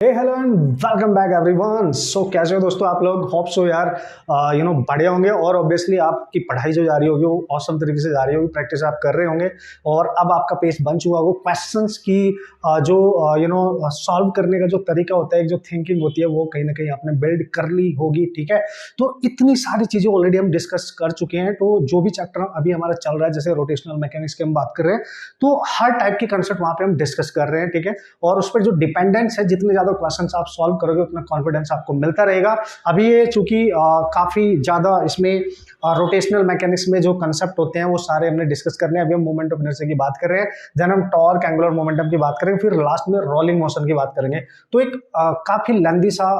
Hello and welcome back everyone. So कैसे हो दोस्तों आप लोग? होप सो यार बढ़िया होंगे। और ऑब्वियसली आपकी पढ़ाई जो जा रही होगी वो औसम तरीके से जा रही होगी, प्रैक्टिस आप कर रहे होंगे और अब आपका पेस बन चुका होगा। क्वेश्चंस की जो सॉल्व करने का जो तरीका होता है, जो थिंकिंग होती है, वो कहीं ना कहीं आपने बिल्ड कर ली होगी। ठीक है, तो इतनी सारी चीजें ऑलरेडी हम डिस्कस कर चुके हैं। तो जो भी चैप्टर अभी हमारा चल रहा है, जैसे रोटेशनल मैकेनिक्स की हम बात कर रहे हैं, तो हर टाइप के कंसेप्ट वहां पे हम डिस्कस कर रहे हैं। ठीक है, और उस पर जो डिपेंडेंस है, जितने ज्यादा क्वेश्चंस आप सॉल्व करोगे उतना कॉन्फिडेंस आपको मिलता रहेगा। अभी ये चूंकि काफी ज्यादा इसमें रोटेशनल मैकेनिक्स में जो कंसेप्ट होते हैं वो सारे हमने डिस्कस करने हैं। अभी हम मोमेंट ऑफ इनर्शिया की बात कर रहे हैं, देन हम टॉर्क, एंगुलर मोमेंटम की बात करेंगे, फिर लास्ट में रोलिंग मोशन की बात करेंगे। तो एक काफी लेंदी सा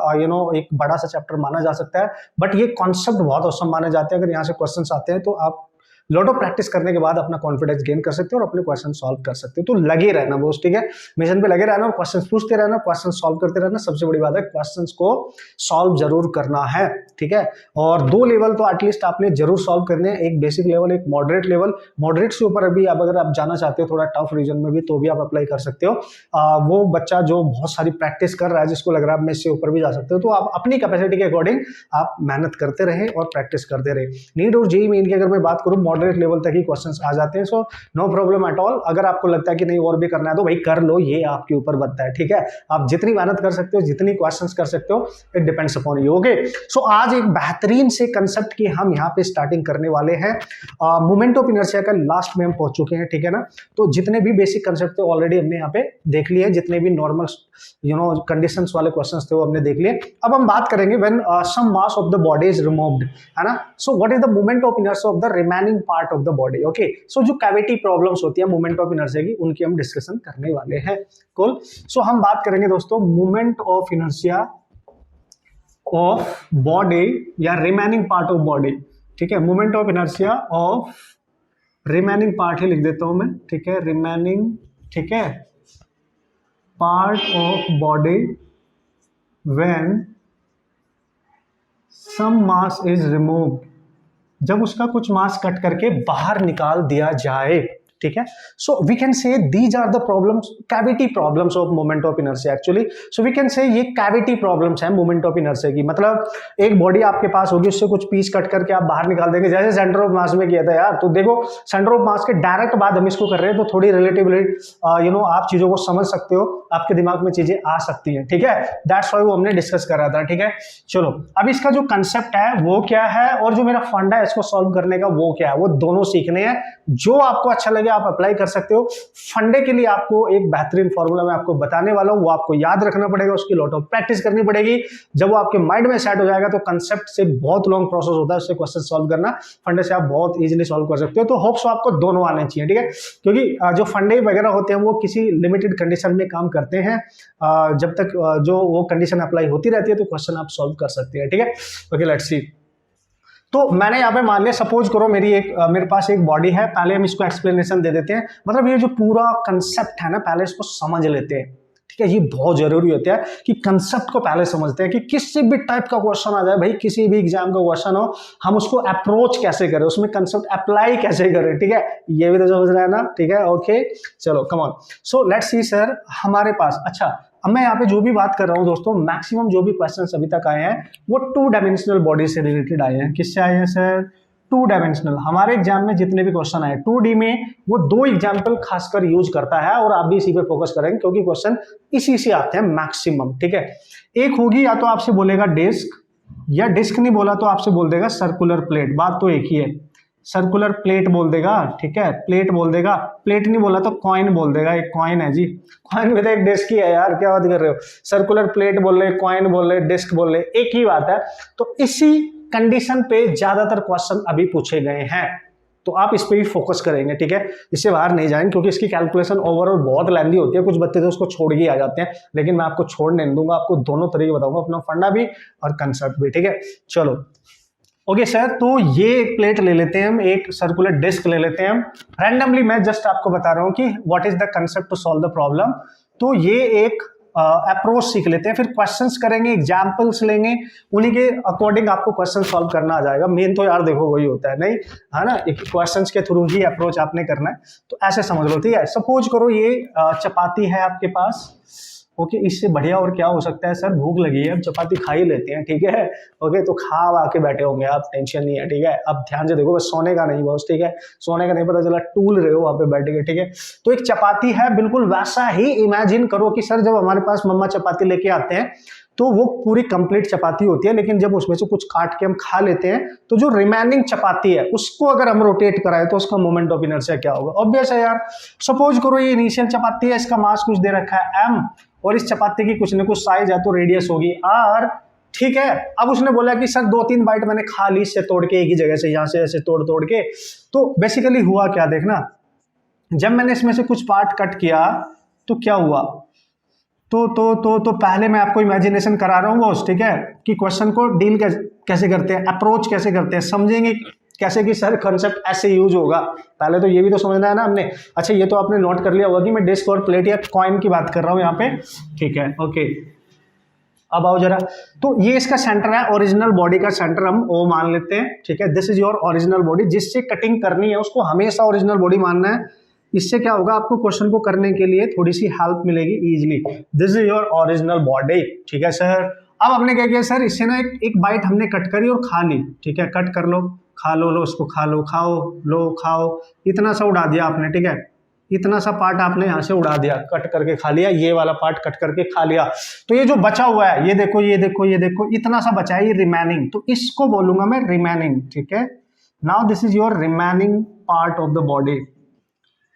एक बड़ा सा चैप्टर माना जा सकता है, बट ये कॉन्सेप्ट बहुत औसम माने जाते हैं। अगर यहाँ से क्वेश्चन आते हैं तो आप लॉट ऑफ प्रैक्टिस करने के बाद अपना कॉन्फिडेंस गेन कर सकते हो और अपने क्वेश्चन सॉल्व कर सकते हो। तो लगे रहना बॉस, ठीक है, मिशन पे लगे रहना और क्वेश्चन पूछते रहना, क्वेश्चन सॉल्व करते रहना। सबसे बड़ी बात है क्वेश्चंस को सॉल्व जरूर करना है। ठीक है, और दो लेवल तो एटलीस्ट आपने जरूर सॉल्व करने हैं, एक बेसिक लेवल, एक मॉडरेट लेवल। मॉडरेट से ऊपर अभी अगर आप जाना चाहते हो थोड़ा टफ रीजन में भी, तो भी आप अप्लाई कर सकते हो। वो बच्चा जो बहुत सारी प्रैक्टिस कर रहा है, जिसको लग रहा है आप में इससे ऊपर भी जा सकते हो, तो आप अपनी कैपेसिटी के अकॉर्डिंग आप मेहनत करते रहे और प्रैक्टिस करते रहे। नीट और जेईई मेन की अगर मैं बात करूं, मॉडरेट लेवल तक ही क्वेश्चंस आ जाते हैं। So no problem at all. अगर आपको लगता है कि नहीं और भी करना है तो भाई कर लो, ये आपके ऊपर बनता है। ठीक है, आप जितनी मेहनत कर सकते हो, जितनी क्वेश्चंस कर सकते हो, it depends upon you. Okay, so आज एक बेहतरीन से कंसेप्ट की हम यहाँ पे स्टार्टिंग करने वाले हैं। मोमेंट ऑफ इनर्शिया का लास्ट में हम पहुंच चुके हैं। ठीक है ना, तो जितने भी बेसिक कंसेप्ट थे ऑलरेडी हमने यहाँ पे देख लिए, जितने भी नॉर्मल कंडीशंस वाले क्वेश्चंस थे वो हमने देख लिए। अब हम बात करेंगे when some mass of the body is removed, है ना। So what is the moment of inertia of the remaining part of the body. Okay, so जो कैविटी प्रॉब्लम्स होती है मोमेंट ऑफ इनर्शिया की, उनकी हम डिस्कशन करने वाले हैं। कूल। सो हम बात करेंगे दोस्तों moment of inertia of body या रिमेनिंग पार्ट ऑफ बॉडी। ठीक है, moment of inertia of remaining part ही लिख देता हूं मैं। ठीक है, रिमेनिंग, ठीक है, part of body when some mass is removed, जब उसका कुछ मास कट करके बाहर निकाल दिया जाए। ठीक है, so we can say these are the problems, cavity problems of moment of inertia actually. So we can say ये कैविटी प्रॉब्लम्स है मोमेंट ऑफ इनर्शिया की। मतलब एक बॉडी आपके पास होगी, उससे कुछ पीस कट करके आप बाहर निकाल देंगे, जैसे सेंटर ऑफ मास में किया था यार। तो देखो सेंटर ऑफ मास के डायरेक्ट बाद हम इसको कर रहे हैं, तो थोड़ी रिलेटिवली आप चीजों को समझ सकते हो, आपके दिमाग में चीजें आ सकती हैं। ठीक है, दैट्स व्हाई वो हमने डिस्कस करा था। ठीक है, चलो अब इसका जो कंसेप्ट है वो क्या है और जो मेरा फंडा है इसको सॉल्व करने का वो क्या है, वो दोनों सीखने हैं। जो आपको अच्छा लगे आप अप्लाई कर सकते हो। फंडे के लिए आपको एक बेहतरीन फॉर्मूला मैं आपको बताने वाला हूं, वो आपको याद रखना पड़ेगा, उसकी लॉट ऑफ प्रैक्टिस करनी पड़ेगी। जब वो आपके माइंड में सेट हो जाएगा तो कंसेप्ट से बहुत लॉन्ग प्रोसेस होता है, उससे क्वेश्चन सॉल्व करना। फंडे से आप बहुत इजीली सॉल्व कर सकते हो। तो होप्स आपको दोनों आने चाहिए। ठीक है, क्योंकि जो फंडे वगैरह होते हैं वो किसी लिमिटेड कंडीशन में काम करते हैं, जब तक जो वो कंडीशन अप्लाई होती रहती है तो क्वेश्चन आप सॉल्व कर सकते हैं। ठीक है, ओके, लेट्स सी। तो मैंने यहाँ पे मान लिया, सपोज करो मेरे पास एक बॉडी है। पहले हम इसको एक्सप्लेनेशन दे देते हैं, मतलब ये जो पूरा कंसेप्ट है ना, पहले इसको समझ लेते हैं। ठीक है, ये बहुत जरूरी होता है कि कंसेप्ट को पहले समझते हैं कि किसी भी टाइप का क्वेश्चन आ जाए भाई, किसी भी एग्जाम का क्वेश्चन हो, हम उसको अप्रोच कैसे करें, उसमें कंसेप्ट अप्लाई कैसे करें। ठीक है, ये भी तो समझ रहे हैं ना। ठीक है, ओके, चलो come on. So let's C sir, हमारे पास, अच्छा अब मैं यहाँ पे जो भी बात कर रहा हूँ दोस्तों, मैक्सिमम जो भी क्वेश्चंस अभी तक आए हैं वो 2 डायमेंशनल बॉडी से रिलेटेड आए हैं। किससे आए हैं सर? 2 डायमेंशनल। हमारे एग्जाम में जितने भी क्वेश्चन आए 2D में, वो 2 एग्जाम्पल खासकर यूज करता है और आप भी इसी पे फोकस करेंगे क्योंकि क्वेश्चन इसी से आते हैं मैक्सिमम। ठीक है, एक होगी या तो आपसे बोलेगा डिस्क, या डिस्क नहीं बोला तो आपसे बोल देगा सर्कुलर प्लेट। बात तो एक ही है, सर्कुलर प्लेट बोल देगा। ठीक है, प्लेट बोल देगा। प्लेट नहीं बोला तो कॉइन बोल देगा। एक कॉइन है जी, कॉइन भी तो एक डिस्क ही है यार, क्या बात कर रहे हो। सर्कुलर प्लेट बोल रहे, कॉइन बोल रहे, डिस्क बोल रहे, एक ही बात है। तो इसी कंडीशन पे ज्यादातर क्वेश्चन अभी पूछे गए हैं, तो आप इस पे भी फोकस करेंगे। ठीक है, इससे बाहर नहीं जाएंगे क्योंकि इसकी कैलकुलेशन ओवरऑल बहुत लेंदी होती है। कुछ बच्चे तो उसको छोड़ के आ जाते हैं, लेकिन मैं आपको छोड़ने नहीं दूंगा, आपको दोनों तरीके बताऊंगा, अपना फंडा भी और कंसेप्ट भी। ठीक है, चलो ओके सर, तो ये एक प्लेट ले लेते हैं हम, एक सर्कुलर डिस्क ले लेते हैं हम रैंडमली। मैं जस्ट आपको बता रहा हूं कि what is the concept to solve the problem. तो ये एक अप्रोच सीख लेते हैं, फिर क्वेश्चंस करेंगे, एग्जांपल्स लेंगे, उन्हीं के अकॉर्डिंग आपको क्वेश्चन सॉल्व करना आ जाएगा। मेन तो यार देखो वही होता है, नहीं है ना, एक क्वेश्चंस के थ्रू ही अप्रोच आपने करना है। तो ऐसे समझ लो। ठीक है, सपोज करो ये चपाती है आपके पास, ओके, इससे बढ़िया और क्या हो सकता है सर, भूख लगी है अब चपाती खा ही लेते हैं, ठीक है। ओके, तो खा आके बैठे होंगे आप, टेंशन नहीं है, ठीक है। अब ध्यान से देखो, बस सोने का नहीं बॉस, ठीक है, सोने का नहीं, पता चला टूल रहे हो वहां पे बैठ के, ठीक है। तो एक चपाती है, बिल्कुल वैसा ही इमेजिन करो कि सर जब हमारे पास मम्मा चपाती लेके आते हैं तो वो पूरी कंप्लीट चपाती होती है, लेकिन जब उसमें से कुछ काट के हम खा लेते हैं तो जो रिमेनिंग चपाती है उसको अगर हम रोटेट कराएं तो उसका मोमेंट ऑफ इनर्शिया क्या होगा। ऑब्वियस है यार, सपोज करो ये इनिशियल चपाती है, इसका मास कुछ दे रखा है m, और इस चपाती की कुछ न कुछ साइज है तो रेडियस होगी r, ठीक है। अब उसने बोला कि सर 2-3 बाइट मैंने खा ली इससे तोड़ के, एक ही जगह से, यहां से ऐसे तोड़ तोड़ के। तो बेसिकली हुआ क्या, देखना, जब मैंने इसमें से कुछ पार्ट कट किया तो क्या हुआ, तो पहले मैं आपको इमेजिनेशन करा रहा हूँ बॉस, ठीक है, कि क्वेश्चन को डील कैसे करते हैं, अप्रोच कैसे करते हैं, समझेंगे कैसे कि सर कंसेप्ट ऐसे यूज होगा। पहले तो ये भी तो समझना है ना हमने। अच्छा, ये तो आपने नोट कर लिया होगा कि मैं डिस्क और प्लेट या कॉइन की बात कर रहा हूँ यहाँ पे, ठीक है। ओके, अब आओ जरा, तो ये इसका सेंटर है, ओरिजिनल बॉडी का सेंटर हम ओ मान लेते हैं, ठीक है। This is your original body, जिससे कटिंग करनी है उसको हमेशा ओरिजिनल बॉडी मानना है। इससे क्या होगा, आपको क्वेश्चन को करने के लिए थोड़ी सी हेल्प मिलेगी easily. This is your original body, ठीक है सर। अब हमने क्या किया सर, इससे ना एक बाइट हमने कट करी और खा ली, ठीक है, कट कर लो, खा लो, उसको खा लो, खाओ, लो, खाओ, इतना सा उड़ा दिया आपने, ठीक है, इतना सा पार्ट आपने यहाँ से उड़ा दिया, कट करके खा लिया, ये वाला पार्ट कट करके खा लिया। तो ये जो बचा हुआ है, ये देखो, ये देखो, ये देखो, इतना सा बचा है, ये रिमेनिंग, तो इसको बोलूंगा मैं रिमेनिंग, ठीक है। Now this is your remaining part of the body,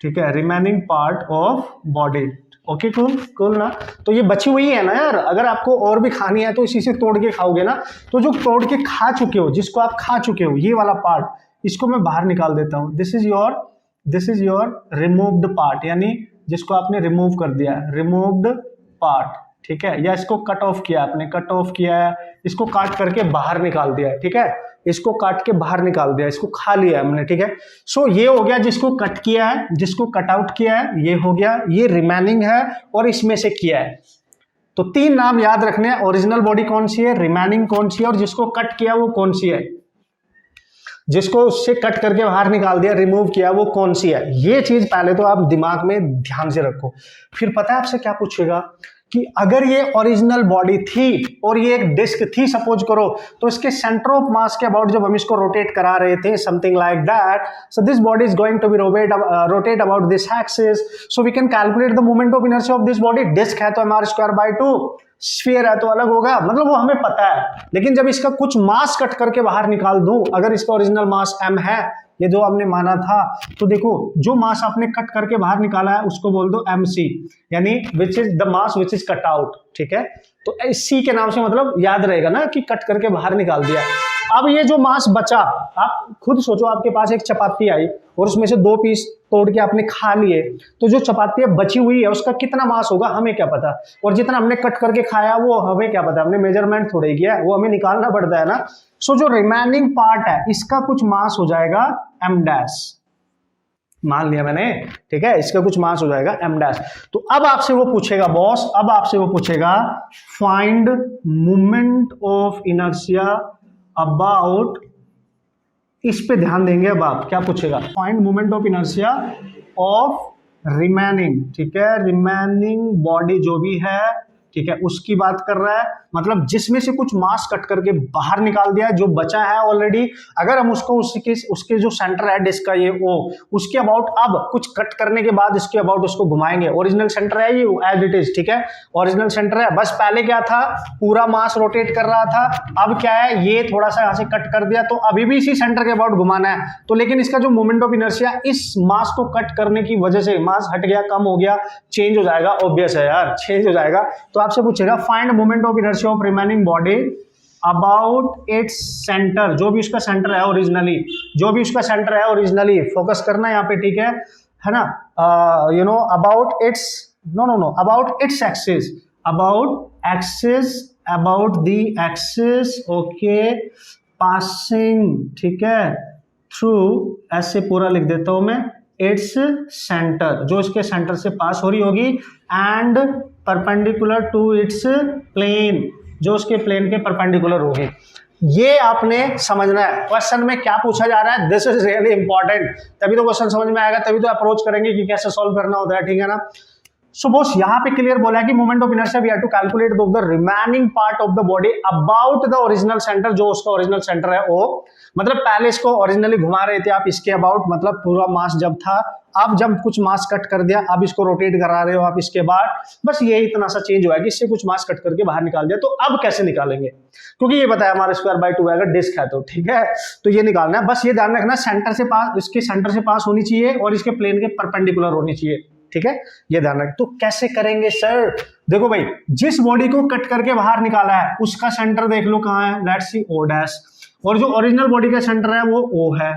ठीक है, remaining part of body. Okay, cool ना। तो ये बची हुई है ना यार, अगर आपको और भी खानी है तो इसी से तोड़ के खाओगे ना। तो जो तोड़ के खा चुके हो, जिसको आप खा चुके हो, ये वाला पार्ट, इसको मैं बाहर निकाल देता हूं। This is your removed part, यानी जिसको आपने रिमूव कर दिया है, रिमूव्ड पार्ट, ठीक है, या इसको कट ऑफ किया, आपने कट ऑफ किया है, इसको काट करके बाहर निकाल दिया है, ठीक है, इसको काट के बाहर निकाल दिया, इसको खा लिया हमने, ठीक है। सो ये हो गया जिसको कट किया है, जिसको कट आउट किया है, ये हो गया, ये रिमेनिंग है, और इसमें से किया है। तो 3 नाम याद रखने हैं, ओरिजिनल बॉडी कौन सी है, रिमेनिंग कौन सी है, और जिसको कट किया वो कौन सी है, जिसको उससे कट करके बाहर निकाल दिया, रिमूव किया, वो कौन सी है। ये चीज पहले तो आप दिमाग में ध्यान से रखो। फिर पता है आपसे क्या पूछेगा कि अगर ये ओरिजिनल बॉडी थी और ये एक डिस्क थी सपोज करो, तो इसके सेंटर ऑफ मास के अबाउट जब हम इसको रोटेट करा रहे थे, something like that, so this body is going to be rotate about this axis, so we can calculate the moment of inertia of this body. Disc है तो mr²/2, स्फीयर है तो अलग होगा, मतलब वो हमें पता है। लेकिन जब इसका कुछ मास कट करके बाहर निकाल दूं, अगर इसका ओरिजिनल मास m है, ये जो हमने माना था, तो देखो जो मास आपने कट करके बाहर निकाला है उसको बोल दो mc, यानी which is the mass which is cut out, ठीक है। तो c के नाम से मतलब याद रहेगा ना कि कट करके बाहर निकाल दिया। अब ये जो मास बचा, आप खुद सोचो, आपके पास एक चपाती आई और उसमें से 2 पीस तोड़ के आपने खा लिए, तो जो चपाती बची हुई है उसका कितना मास होगा हमें क्या पता, और जितना हमने कट करके खाया वो हमें क्या पता, हमने मेजरमेंट थोड़े किया है, वो हमें निकालना पड़ता है ना। सो जो रिमेनिंग पार्ट है इसका कुछ मास हो जाएगा m डैश, मान लिया मैंने, ठीक है, इसका कुछ मास हो जाएगा m डैश। तो अब आपसे वो पूछेगा बॉस, अब आपसे वो पूछेगा find moment of inertia about, इस पे ध्यान देंगे। अब आप क्या पूछेगा, find moment of inertia of remaining, ठीक है, रिमेनिंग बॉडी जो भी है, ठीक है, उसकी बात कर रहा है, मतलब जिसमें से कुछ मास कट करके बाहर निकाल दिया है, जो बचा है ऑलरेडी, अगर हम उसको उसके जो सेंटर है डिस्क का, ये ओ, उसके अबाउट अब कुछ कट करने के बाद इसके अबाउट उसको घुमाएंगे। ओरिजिनल सेंटर है ये एज इट इज, ठीक है, ओरिजिनल सेंटर है, बस पहले क्या था, पूरा मास रोटेट कर रहा था, अब क्या है, ये थोड़ा सा यहाँ से कट कर दिया, तो अभी भी इसी सेंटर के अबाउट घुमाना है। तो लेकिन इसका जो मोमेंट ऑफ इनर्शिया इस मास को कट करने की वजह से मास हट गया, कम हो गया, चेंज हो जाएगा, ऑब्वियस है यार, चेंज हो जाएगा। तो आपसे पूछेगा find moment of inertia of remaining body about its centre, जो भी उसका सेंटर है ओरिजिनली, जो भी उसका सेंटर है ओरिजिनली, फोकस करना यहाँ पे, ठीक है ना, you know about it's, know about its axis, about the axis, okay, passing, ठीक है, थ्रू, ऐसे पूरा लिख देता हूं मैं, इट्स सेंटर, जो इसके सेंटर से पास हो रही होगी, and perpendicular to its plane, जो उसके प्लेन के परपेंडिकुलर होगी। ये आपने समझना है क्वेश्चन में क्या पूछा जा रहा है, दिस इज रियली इंपॉर्टेंट, तभी तो क्वेश्चन समझ में आएगा, तभी तो अप्रोच करेंगे कि कैसे सॉल्व करना होता है, ठीक है ना। सो बॉस यहाँ पे क्लियर बोला है कि moment of inertia we have to calculate the remaining part of the body about the original centre, जो उसका ओरिजिनल सेंटर है वो, मतलब पहले इसको ओरिजिनली घुमा रहे थे आप इसके अबाउट, मतलब पूरा मास जब था, अब जब कुछ मास कट कर दिया अब इसको रोटेट करा रहे हो आप इसके बाद, बस ये इतना सा चेंज हुआ है कि इससे कुछ मास कट करके बाहर निकाल दिया। तो अब कैसे निकालेंगे, क्योंकि ये बताया हमारा स्क्वायर बाय 2 अगर डिस्क है तो ठीक है, तो ये निकालना है। बस ये ध्यान रखना सेंटर से पास, इसके सेंटर से पास होनी चाहिए और इसके प्लेन के परपेंडिकुलर होनी चाहिए, ठीक है, ये ध्यान रखें। तो कैसे करेंगे सर, देखो भाई जिस बॉडी को कट करके बाहर निकाला है उसका सेंटर देख लो कहाँ है, लेट्स सी ओ डैश, और जो ओरिजिनल बॉडी का सेंटर है वो ओ है,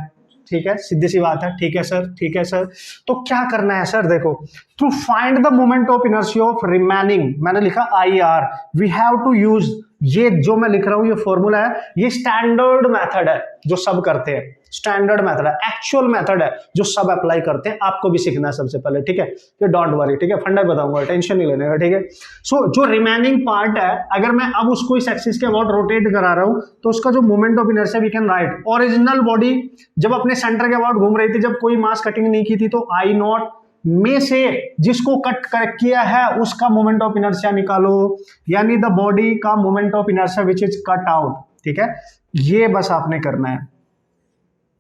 ठीक है, सीधी सी बात है, ठीक है सर, ठीक है सर। तो क्या करना है सर, देखो to find the moment of inertia of remaining, मैंने लिखा I R, we have to use, ये जो मैं लिख रहा हूं ये फॉर्मूला है, ये स्टैंडर्ड मेथड है जो सब करते हैं, स्टैंडर्ड मेथड है, एक्चुअल मेथड है जो सब अप्लाई करते हैं, आपको भी सीखना है सबसे पहले, ठीक है, ये डोंट वरी, ठीक है, फंडा बताऊंगा, टेंशन नहीं लेने का, ठीक है। सो जो रिमेनिंग पार्ट है अगर मैं अब उसको इस एक्सिस के अबाउट रोटेट करा रहा हूं तो उसका जो moment of inertia we can write, original body जब अपने सेंटर के अबाउट घूम रही थी, जब कोई मास कटिंग नहीं की थी, तो आई नॉट में से जिसको कट कर किया है उसका मोमेंट ऑफ इनर्शिया निकालो, यानी द बॉडी का moment of inertia which is cut out, ठीक है, ये बस आपने करना है,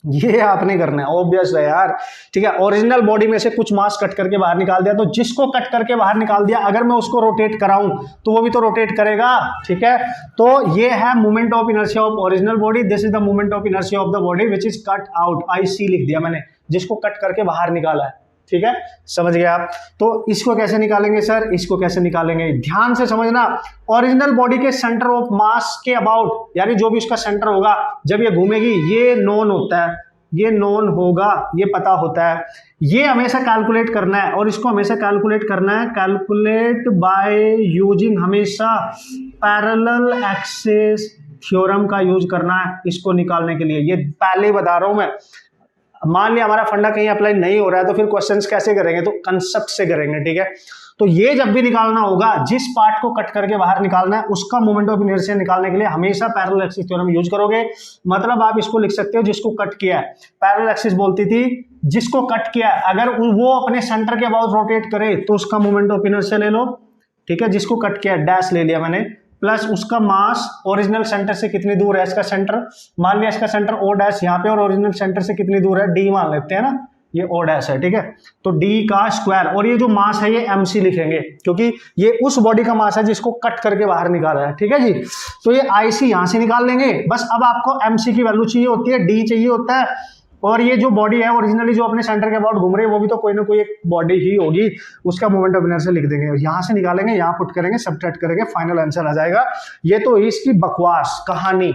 ये आपने करना है, ऑब्वियस है यार, ठीक है। ओरिजिनल बॉडी में से कुछ मास कट करके बाहर निकाल दिया, तो जिसको कट करके बाहर निकाल दिया अगर मैं उसको रोटेट कराऊं तो वो भी तो रोटेट करेगा, ठीक है। तो ये है moment of inertia of original body, this is the moment of inertia of the body which is cut out, I see लिख दिया मैंने, जिसको कट करके बाहर निकाला है, ठीक है, समझ गए आप। तो इसको कैसे निकालेंगे सर, इसको कैसे निकालेंगे, ध्यान से समझना, ओरिजिनल बॉडी के सेंटर ऑफ मास के अबाउट, यानी जो भी उसका सेंटर होगा जब ये घूमेगी, ये नोन होता है, ये नोन होगा, ये पता होता है, ये हमेशा कैलकुलेट करना है, और इसको हमेशा कैलकुलेट करना है, कैलकुलेट बाय यूजिंग, हमेशा पैरेलल एक्सिस थ्योरम का यूज करना है इसको निकालने के लिए, ये पहले बता रहा हूं मैं। मान लिया हमारा फंडा कहीं अप्लाई नहीं हो रहा है तो फिर क्वेश्चंस कैसे करेंगे, तो कंसेप्ट से करेंगे, ठीक है। तो ये जब भी निकालना होगा, जिस पार्ट को कट करके बाहर निकालना है उसका मोमेंट ऑफ इनर्शिया निकालने के लिए हमेशा पैरेलल एक्सिस थ्योरम यूज करोगे। मतलब आप इसको लिख सकते हो, जिसको कट किया है, पैरेलल एक्सिस बोलती थी जिसको कट किया है, अगर वो अपने सेंटर के अबाउट रोटेट करे तो उसका मोमेंट ऑफ इनर्शिया ले लो, ठीक है, जिसको कट किया है डैश ले लिया मैंने, प्लस उसका मास ओरिजिनल सेंटर से कितनी दूर है इसका सेंटर, मान लिया इसका सेंटर ओ डैश यहाँ पे और ओरिजिनल सेंटर से कितनी दूर है, डी मान लेते हैं ना, ये ओ डैश है, ठीक है, तो डी का स्क्वायर, और ये जो मास है ये एम सी लिखेंगे क्योंकि ये उस बॉडी का मास है जिसको कट करके बाहर निकाला है, ठीक है जी। तो ये आई सी यहां से निकाल लेंगे, बस अब आपको एम सी की वैल्यू चाहिए होती है, डी चाहिए होता है, और ये जो बॉडी है ओरिजिनली जो अपने सेंटर के अबाउट घूम रही है वो भी तो कोई ना कोई एक बॉडी ही होगी, उसका मोमेंट ऑफ इनर्शिया लिख देंगे, यहाँ से निकालेंगे, यहाँ पुट करेंगे, सबट्रैक्ट करेंगे, फाइनल आंसर आ जाएगा। ये तो इसकी बकवास कहानी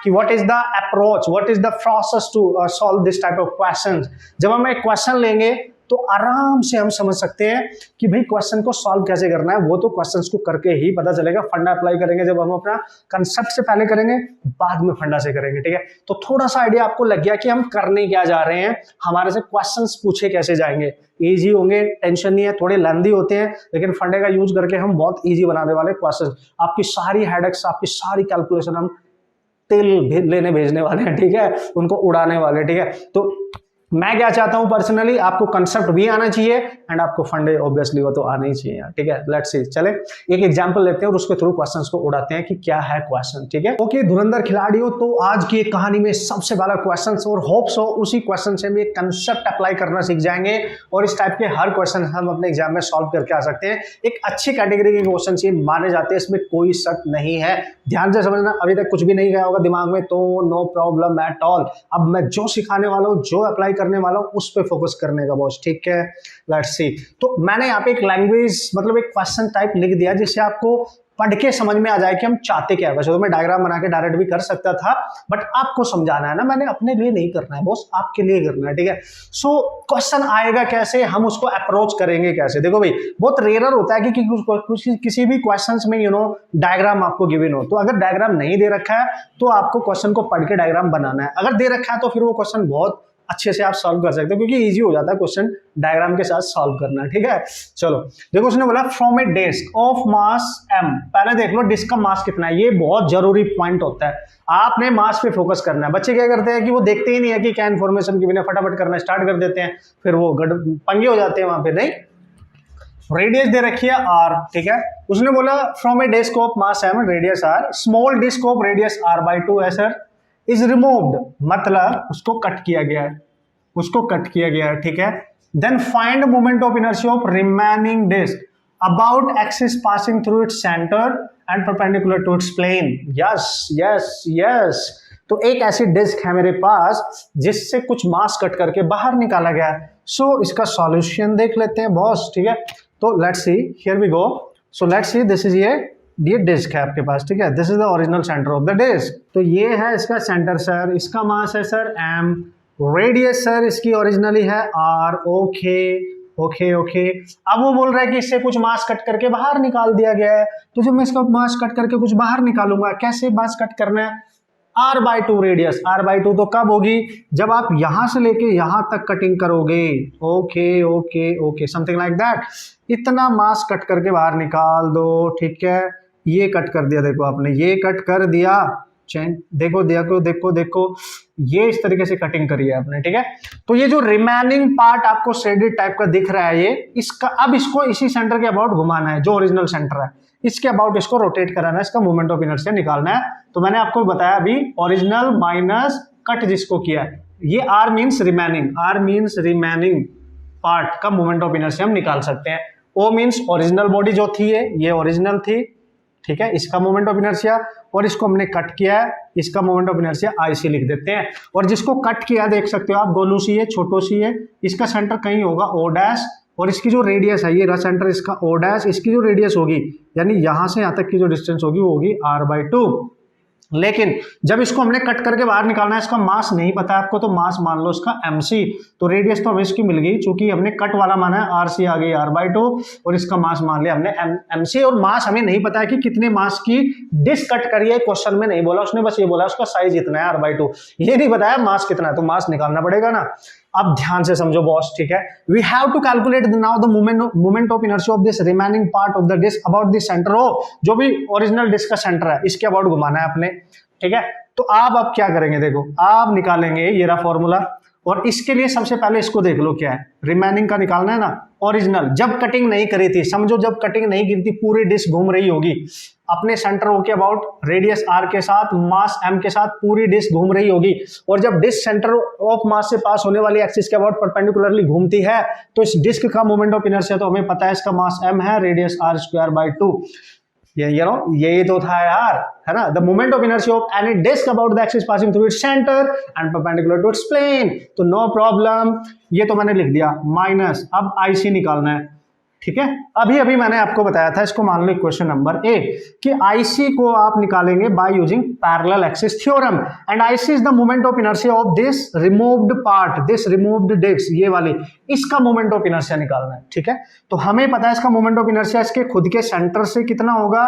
कि what is the approach, what is the process to solve this type of questions. जब हम एक क्वेश्चन लेंगे तो आराम से हम समझ सकते हैं कि भाई क्वेश्चन को सॉल्व कैसे करना है, वो तो क्वेश्चंस को करके ही पता चलेगा। फंडा अप्लाई करेंगे जब हम अपना कंसेप्ट से पहले करेंगे, बाद में फंडा से करेंगे, ठीक है। तो थोड़ा सा आइडिया आपको लग गया कि हम करने क्या जा रहे हैं, हमारे से क्वेश्चंस पूछे कैसे जाएंगे, इजी होंगे, टेंशन नहीं है, थोड़े लेंथी होते हैं लेकिन फंडे का यूज करके हम बहुत ईजी बनाने वाले क्वेश्चन, आपकी सारी हेडेक्स, आपकी सारी कैलकुलेशन हम तेल लेने भेजने वाले हैं, ठीक है, उनको उड़ाने वाले, ठीक है। तो मैं क्या चाहता हूं पर्सनली, आपको कंसेप्ट भी आना चाहिए एंड आपको फंडे ऑब्वियसली वो तो आना ही चाहिए, ठीक है। लेट्स सी, चले एक एग्जांपल लेते हैं और उसके थ्रू क्वेश्चंस को उड़ाते हैं कि क्या है क्वेश्चन, ठीक है। ओके धुरंधर खिलाड़ियों, तो आज की एक कहानी में सबसे पहला क्वेश्चन, और होप्स हो उसी क्वेश्चन से भी कंसेप्ट अप्लाई करना सीख जाएंगे और इस टाइप के हर क्वेश्चन हम अपने एग्जाम में सॉल्व करके आ सकते हैं। एक अच्छी कैटेगरी के क्वेश्चन ये माने जाते हैं, इसमें कोई शक नहीं है, ध्यान से समझना, अभी तक कुछ भी नहीं गया होगा दिमाग में तो नो प्रॉब्लम एट ऑल। अब मैं जो सिखाने वाला हूँ, जो अप्लाई करने वाला हूं, उस पे फोकस करने का बॉस, ठीक है। लेट्स सी, तो मैंने यहाँ पे एक लैंग्वेज मतलब एक क्वेश्चन टाइप लिख दिया जिससे आपको पढ़ के समझ में आ जाए कि हम चाहते क्या है। वैसे तो मैं डायग्राम बना के डायरेक्ट भी कर सकता था, बट आपको समझाना है ना, मैंने अपने लिए नहीं करना है बॉस, आपके लिए करना है, ठीक है। सो क्वेश्चन आएगा कैसे, हम उसको अप्रोच करेंगे कैसे। देखो भाई बहुत रेयर होता है कि किसी भी क्वेश्चन में डायग्राम आपको गिवन हो, तो अगर डायग्राम नहीं दे रखा है तो आपको क्वेश्चन को पढ़ के डायग्राम बनाना है, अगर दे रखा है तो फिर वो क्वेश्चन बहुत अच्छे से आप सॉल्व कर सकते हो क्योंकि इजी हो जाता है क्वेश्चन डायग्राम के साथ सॉल्व करना, ठीक है। चलो देखो उसने बोला from a disc of mass m, पहले देख लो डिस्क का मास कितना है, ये बहुत जरूरी पॉइंट होता है, आपने मास पे फोकस करना है। बच्चे क्या करते हैं कि वो देखते ही नहीं है कि क्या इन्फॉर्मेशन की बिना फटाफट करना स्टार्ट कर देते हैं, फिर वो पंगे हो जाते हैं वहां पे। नहीं, रेडियस दे रखी है r, ठीक है। उसने बोला from a disc of mass m radius r, small disc of radius r/2 है सर, इज रिमूव्ड, मतलब उसको कट किया गया है, उसको कट किया गया है, ठीक है। Then find moment of inertia of remaining disc about axis passing through its centre and perpendicular to its plane. Yes yes yes. तो एक ऐसी डिस्क है मेरे पास जिससे कुछ मास कट करके बाहर निकाला गया है। सो इसका सॉल्यूशन देख लेते हैं बॉस, ठीक है। तो let's see, here we go. So let's see, this is ये डिस्क है आपके पास, ठीक है। This is the original centre of the disc. तो ये है इसका सेंटर सर, इसका मास है सर m, रेडियस सर इसकी ओरिजिनली है r। Okay okay okay. अब वो बोल रहा है कि इससे कुछ मास कट करके बाहर निकाल दिया गया है। तो जब मैं इसका मास कट करके कुछ बाहर निकालूंगा, कैसे मास कट करना है? r/2 रेडियस, r/2 तो कब होगी? जब आप यहां से लेके यहां तक कटिंग करोगे। Okay okay okay, something like that. इतना मास कट करके बाहर निकाल दो, ठीक है। ये कट कर दिया, देखो आपने ये कट कर दिया, चेंज देखो देखो देखो देखो, ये इस तरीके से कटिंग करी है आपने, ठीक है। तो ये जो रिमेनिंग पार्ट आपको शेडेड टाइप का दिख रहा है, ये इसका, अब इसको इसी सेंटर के अबाउट घुमाना है, जो ओरिजिनल सेंटर है इसके अबाउट इसको रोटेट कराना है, इसका मोमेंट ऑफ इनर्शिया निकालना है। तो मैंने आपको बताया अभी, ओरिजिनल माइनस कट जिसको किया है, ये r means remaining, r means remaining part का मोमेंट ऑफ इनर्शिया हम निकाल सकते हैं। o मीन्स ओरिजिनल बॉडी जो थी, ये ओरिजिनल थी, ठीक है, इसका मोमेंट ऑफ इनर्शिया, और इसको हमने कट किया है, इसका मोमेंट ऑफ इनर्शिया IC लिख देते हैं। और जिसको कट किया देख सकते हो आप, गोलू सी है, छोटो सी है, इसका सेंटर कहीं होगा O', और इसकी जो रेडियस है, ये रहा सेंटर इसका O', इसकी जो रेडियस होगी, यानी यहां से यहां तक की जो डिस्टेंस होगी वो होगी r/2। लेकिन जब इसको हमने कट करके बाहर निकालना है, इसका मास नहीं पता आपको, तो मास मान लो इसका mc। तो रेडियस तो हमें इसकी मिल गई, चूंकि हमने कट वाला माना है, rc आ गई r/2, और इसका मास मान लिया हमने mc। और मास हमें नहीं पता है कि कितने मास की डिस्क कट करी है, क्वेश्चन में नहीं बोला उसने, बस ये बोला उसका साइज इतना है r/2, ये नहीं बताया मास कितना है, तो मास निकालना पड़ेगा ना। अब ध्यान से समझो बॉस, ठीक है। We have to calculate now the moment of inertia of this remaining part of the disc about this centre of, जो भी ओरिजिनल डिस्क का सेंटर है इसके अबाउट घुमाना है अपने, ठीक है। तो आप अब क्या करेंगे, देखो आप निकालेंगे, ये रहा फॉर्मूला, और इसके लिए सबसे पहले इसको देख लो क्या है, रिमेनिंग का निकालना है ना, ओरिजिनल जब कटिंग नहीं करी थी, समझो जब कटिंग नहीं गिरी थी, पूरी डिस्क घूम रही होगी अपने सेंटर ओ के अबाउट, रेडियस r के साथ, मास m के साथ, पूरी डिस्क घूम रही होगी। और जब डिस्क सेंटर ऑफ मास से पास होने वाली एक्सिस के अबाउट परपेंडिकुलरली घूमती है, तो इस डिस्क का मोमेंट ऑफ इनर्शिया तो हमें पता है, इसका मास m है, रेडियस r²/2। ये तो था यार, है ना। The moment of inertia of any disc about the axis passing through its centre and perpendicular to its plane. तो नो प्रॉब्लम, ये तो मैंने लिख दिया, माइनस अब IC निकालना है, ठीक है। अभी अभी मैंने आपको बताया था, इसको मान लो क्वेश्चन नंबर ए, कि IC को आप निकालेंगे by using parallel axis theorem, and IC is the moment of inertia of this removed part, this removed disc, ये वाली, इसका मोमेंट ऑफ इनर्शिया निकालना है, ठीक है। तो हमें पता है इसका मोमेंट ऑफ इनर्शिया इसके खुद के सेंटर से कितना होगा,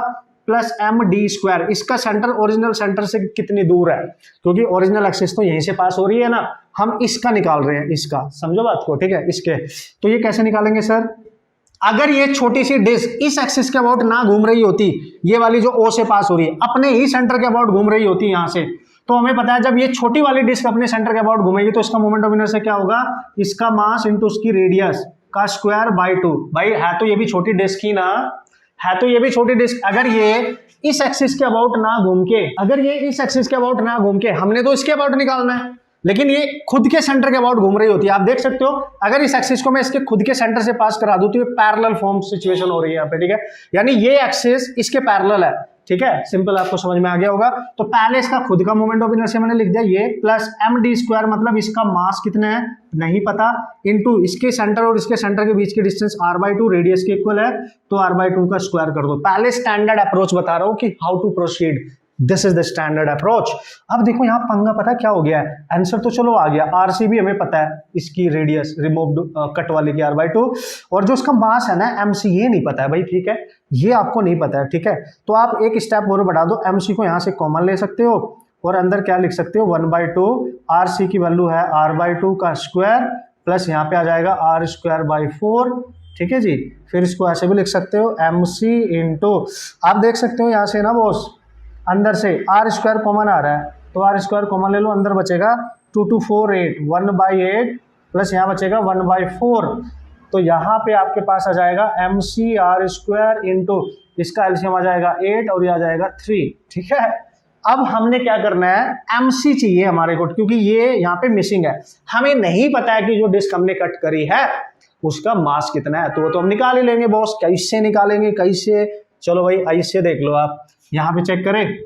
प्लस md²। इसका सेंटर ओरिजिनल सेंटर से कितनी दूर है, क्योंकि ओरिजिनल एक्सिस तो यहीं से पास हो रही है ना, हम इसका निकाल रहे हैं, इसका, समझो बात को, ठीक है। इसके तो ये कैसे निकालेंगे सर, अगर ये छोटी सी डिस्क इस एक्सिस के अबाउट ना घूम रही होती, ये वाली जो O से पास हो रही है, अपने ही सेंटर के अबाउट घूम रही होती यहां से, तो हमें पता है जब ये छोटी वाली डिस्क अपने सेंटर के अबाउट घूमेगी, तो इसका मोमेंट ऑफ इनर्शिया क्या होगा, इसका मास इंटू उसकी रेडियस का स्क्वायर/2। भाई है तो ये भी छोटी डिस्क ही ना, है तो ये भी छोटी डिस्क। अगर ये इस एक्सिस के अबाउट ना घूम के, अगर ये इस एक्सिस के अबाउट ना घूम के, हमने तो इसके अबाउट निकालना है, लेकिन ये खुद के सेंटर के अबाउट घूम रही होती है। आप देख सकते हो, अगर इस एक्सिस को मैं इसके खुद के सेंटर से पास करा दूं, तो ये पैरेलल फॉर्म सिचुएशन हो रही है यहाँ पे, ठीक है। यानी ये एक्सिस इसके पैरेलल है, ठीक है। सिंपल, आपको समझ में आ गया होगा। तो पहले इसका खुद का मोमेंट ऑफ इनर्शिया मैंने लिख दिया, ये प्लस md², मतलब इसका मास कितना है नहीं पता, इनटू इसके सेंटर और इसके सेंटर के बीच की डिस्टेंस r/2 रेडियस के इक्वल है, तो r/2 का स्क्वायर कर दो। पहले स्टैंडर्ड अप्रोच बता रहा हूं कि how to proceed, this is the standard approach. अब देखो यहाँ पंगा पता क्या हो गया है, आंसर तो चलो आ गया, RC भी हमें पता है, इसकी रेडियस रिमूव्ड कट वाले की r/2, और जो उसका मास है ना MC, ये नहीं पता है भाई, ठीक है, ये आपको नहीं पता है, ठीक है। तो आप एक स्टेप और बढ़ा दो, MC को यहाँ से कॉमन ले सकते हो, और अंदर क्या लिख सकते हो, 1/2, RC की वैल्यू है r/2 का स्क्वायर, प्लस यहाँ पे आ जाएगा r²/4, ठीक है जी। फिर इसको ऐसे भी लिख सकते हो, MC इंटू, आप देख सकते हो यहाँ से ना बॉस, अंदर से r² कॉमन आ रहा है, तो r² कॉमन ले लो, अंदर बचेगा 2 2 4 8, 1/8, प्लस यहाँ बचेगा 1/4, तो यहाँ पे आपके पास आ जाएगा mc² इंटू इसका एलसीएम आ जाएगा 8 और ये आ जाएगा 3, ठीक है। अब हमने क्या करना है, mc चाहिए हमारे को, क्योंकि ये यहाँ पे मिसिंग है, हमें नहीं पता है कि जो डिस्क हमने कट करी है उसका मास कितना है, तो वो तो हम निकाल ही लेंगे बॉस। कैसे निकालेंगे, कैसे, चलो भाई ऐसे देख लो आप, यहाँ पे चेक करें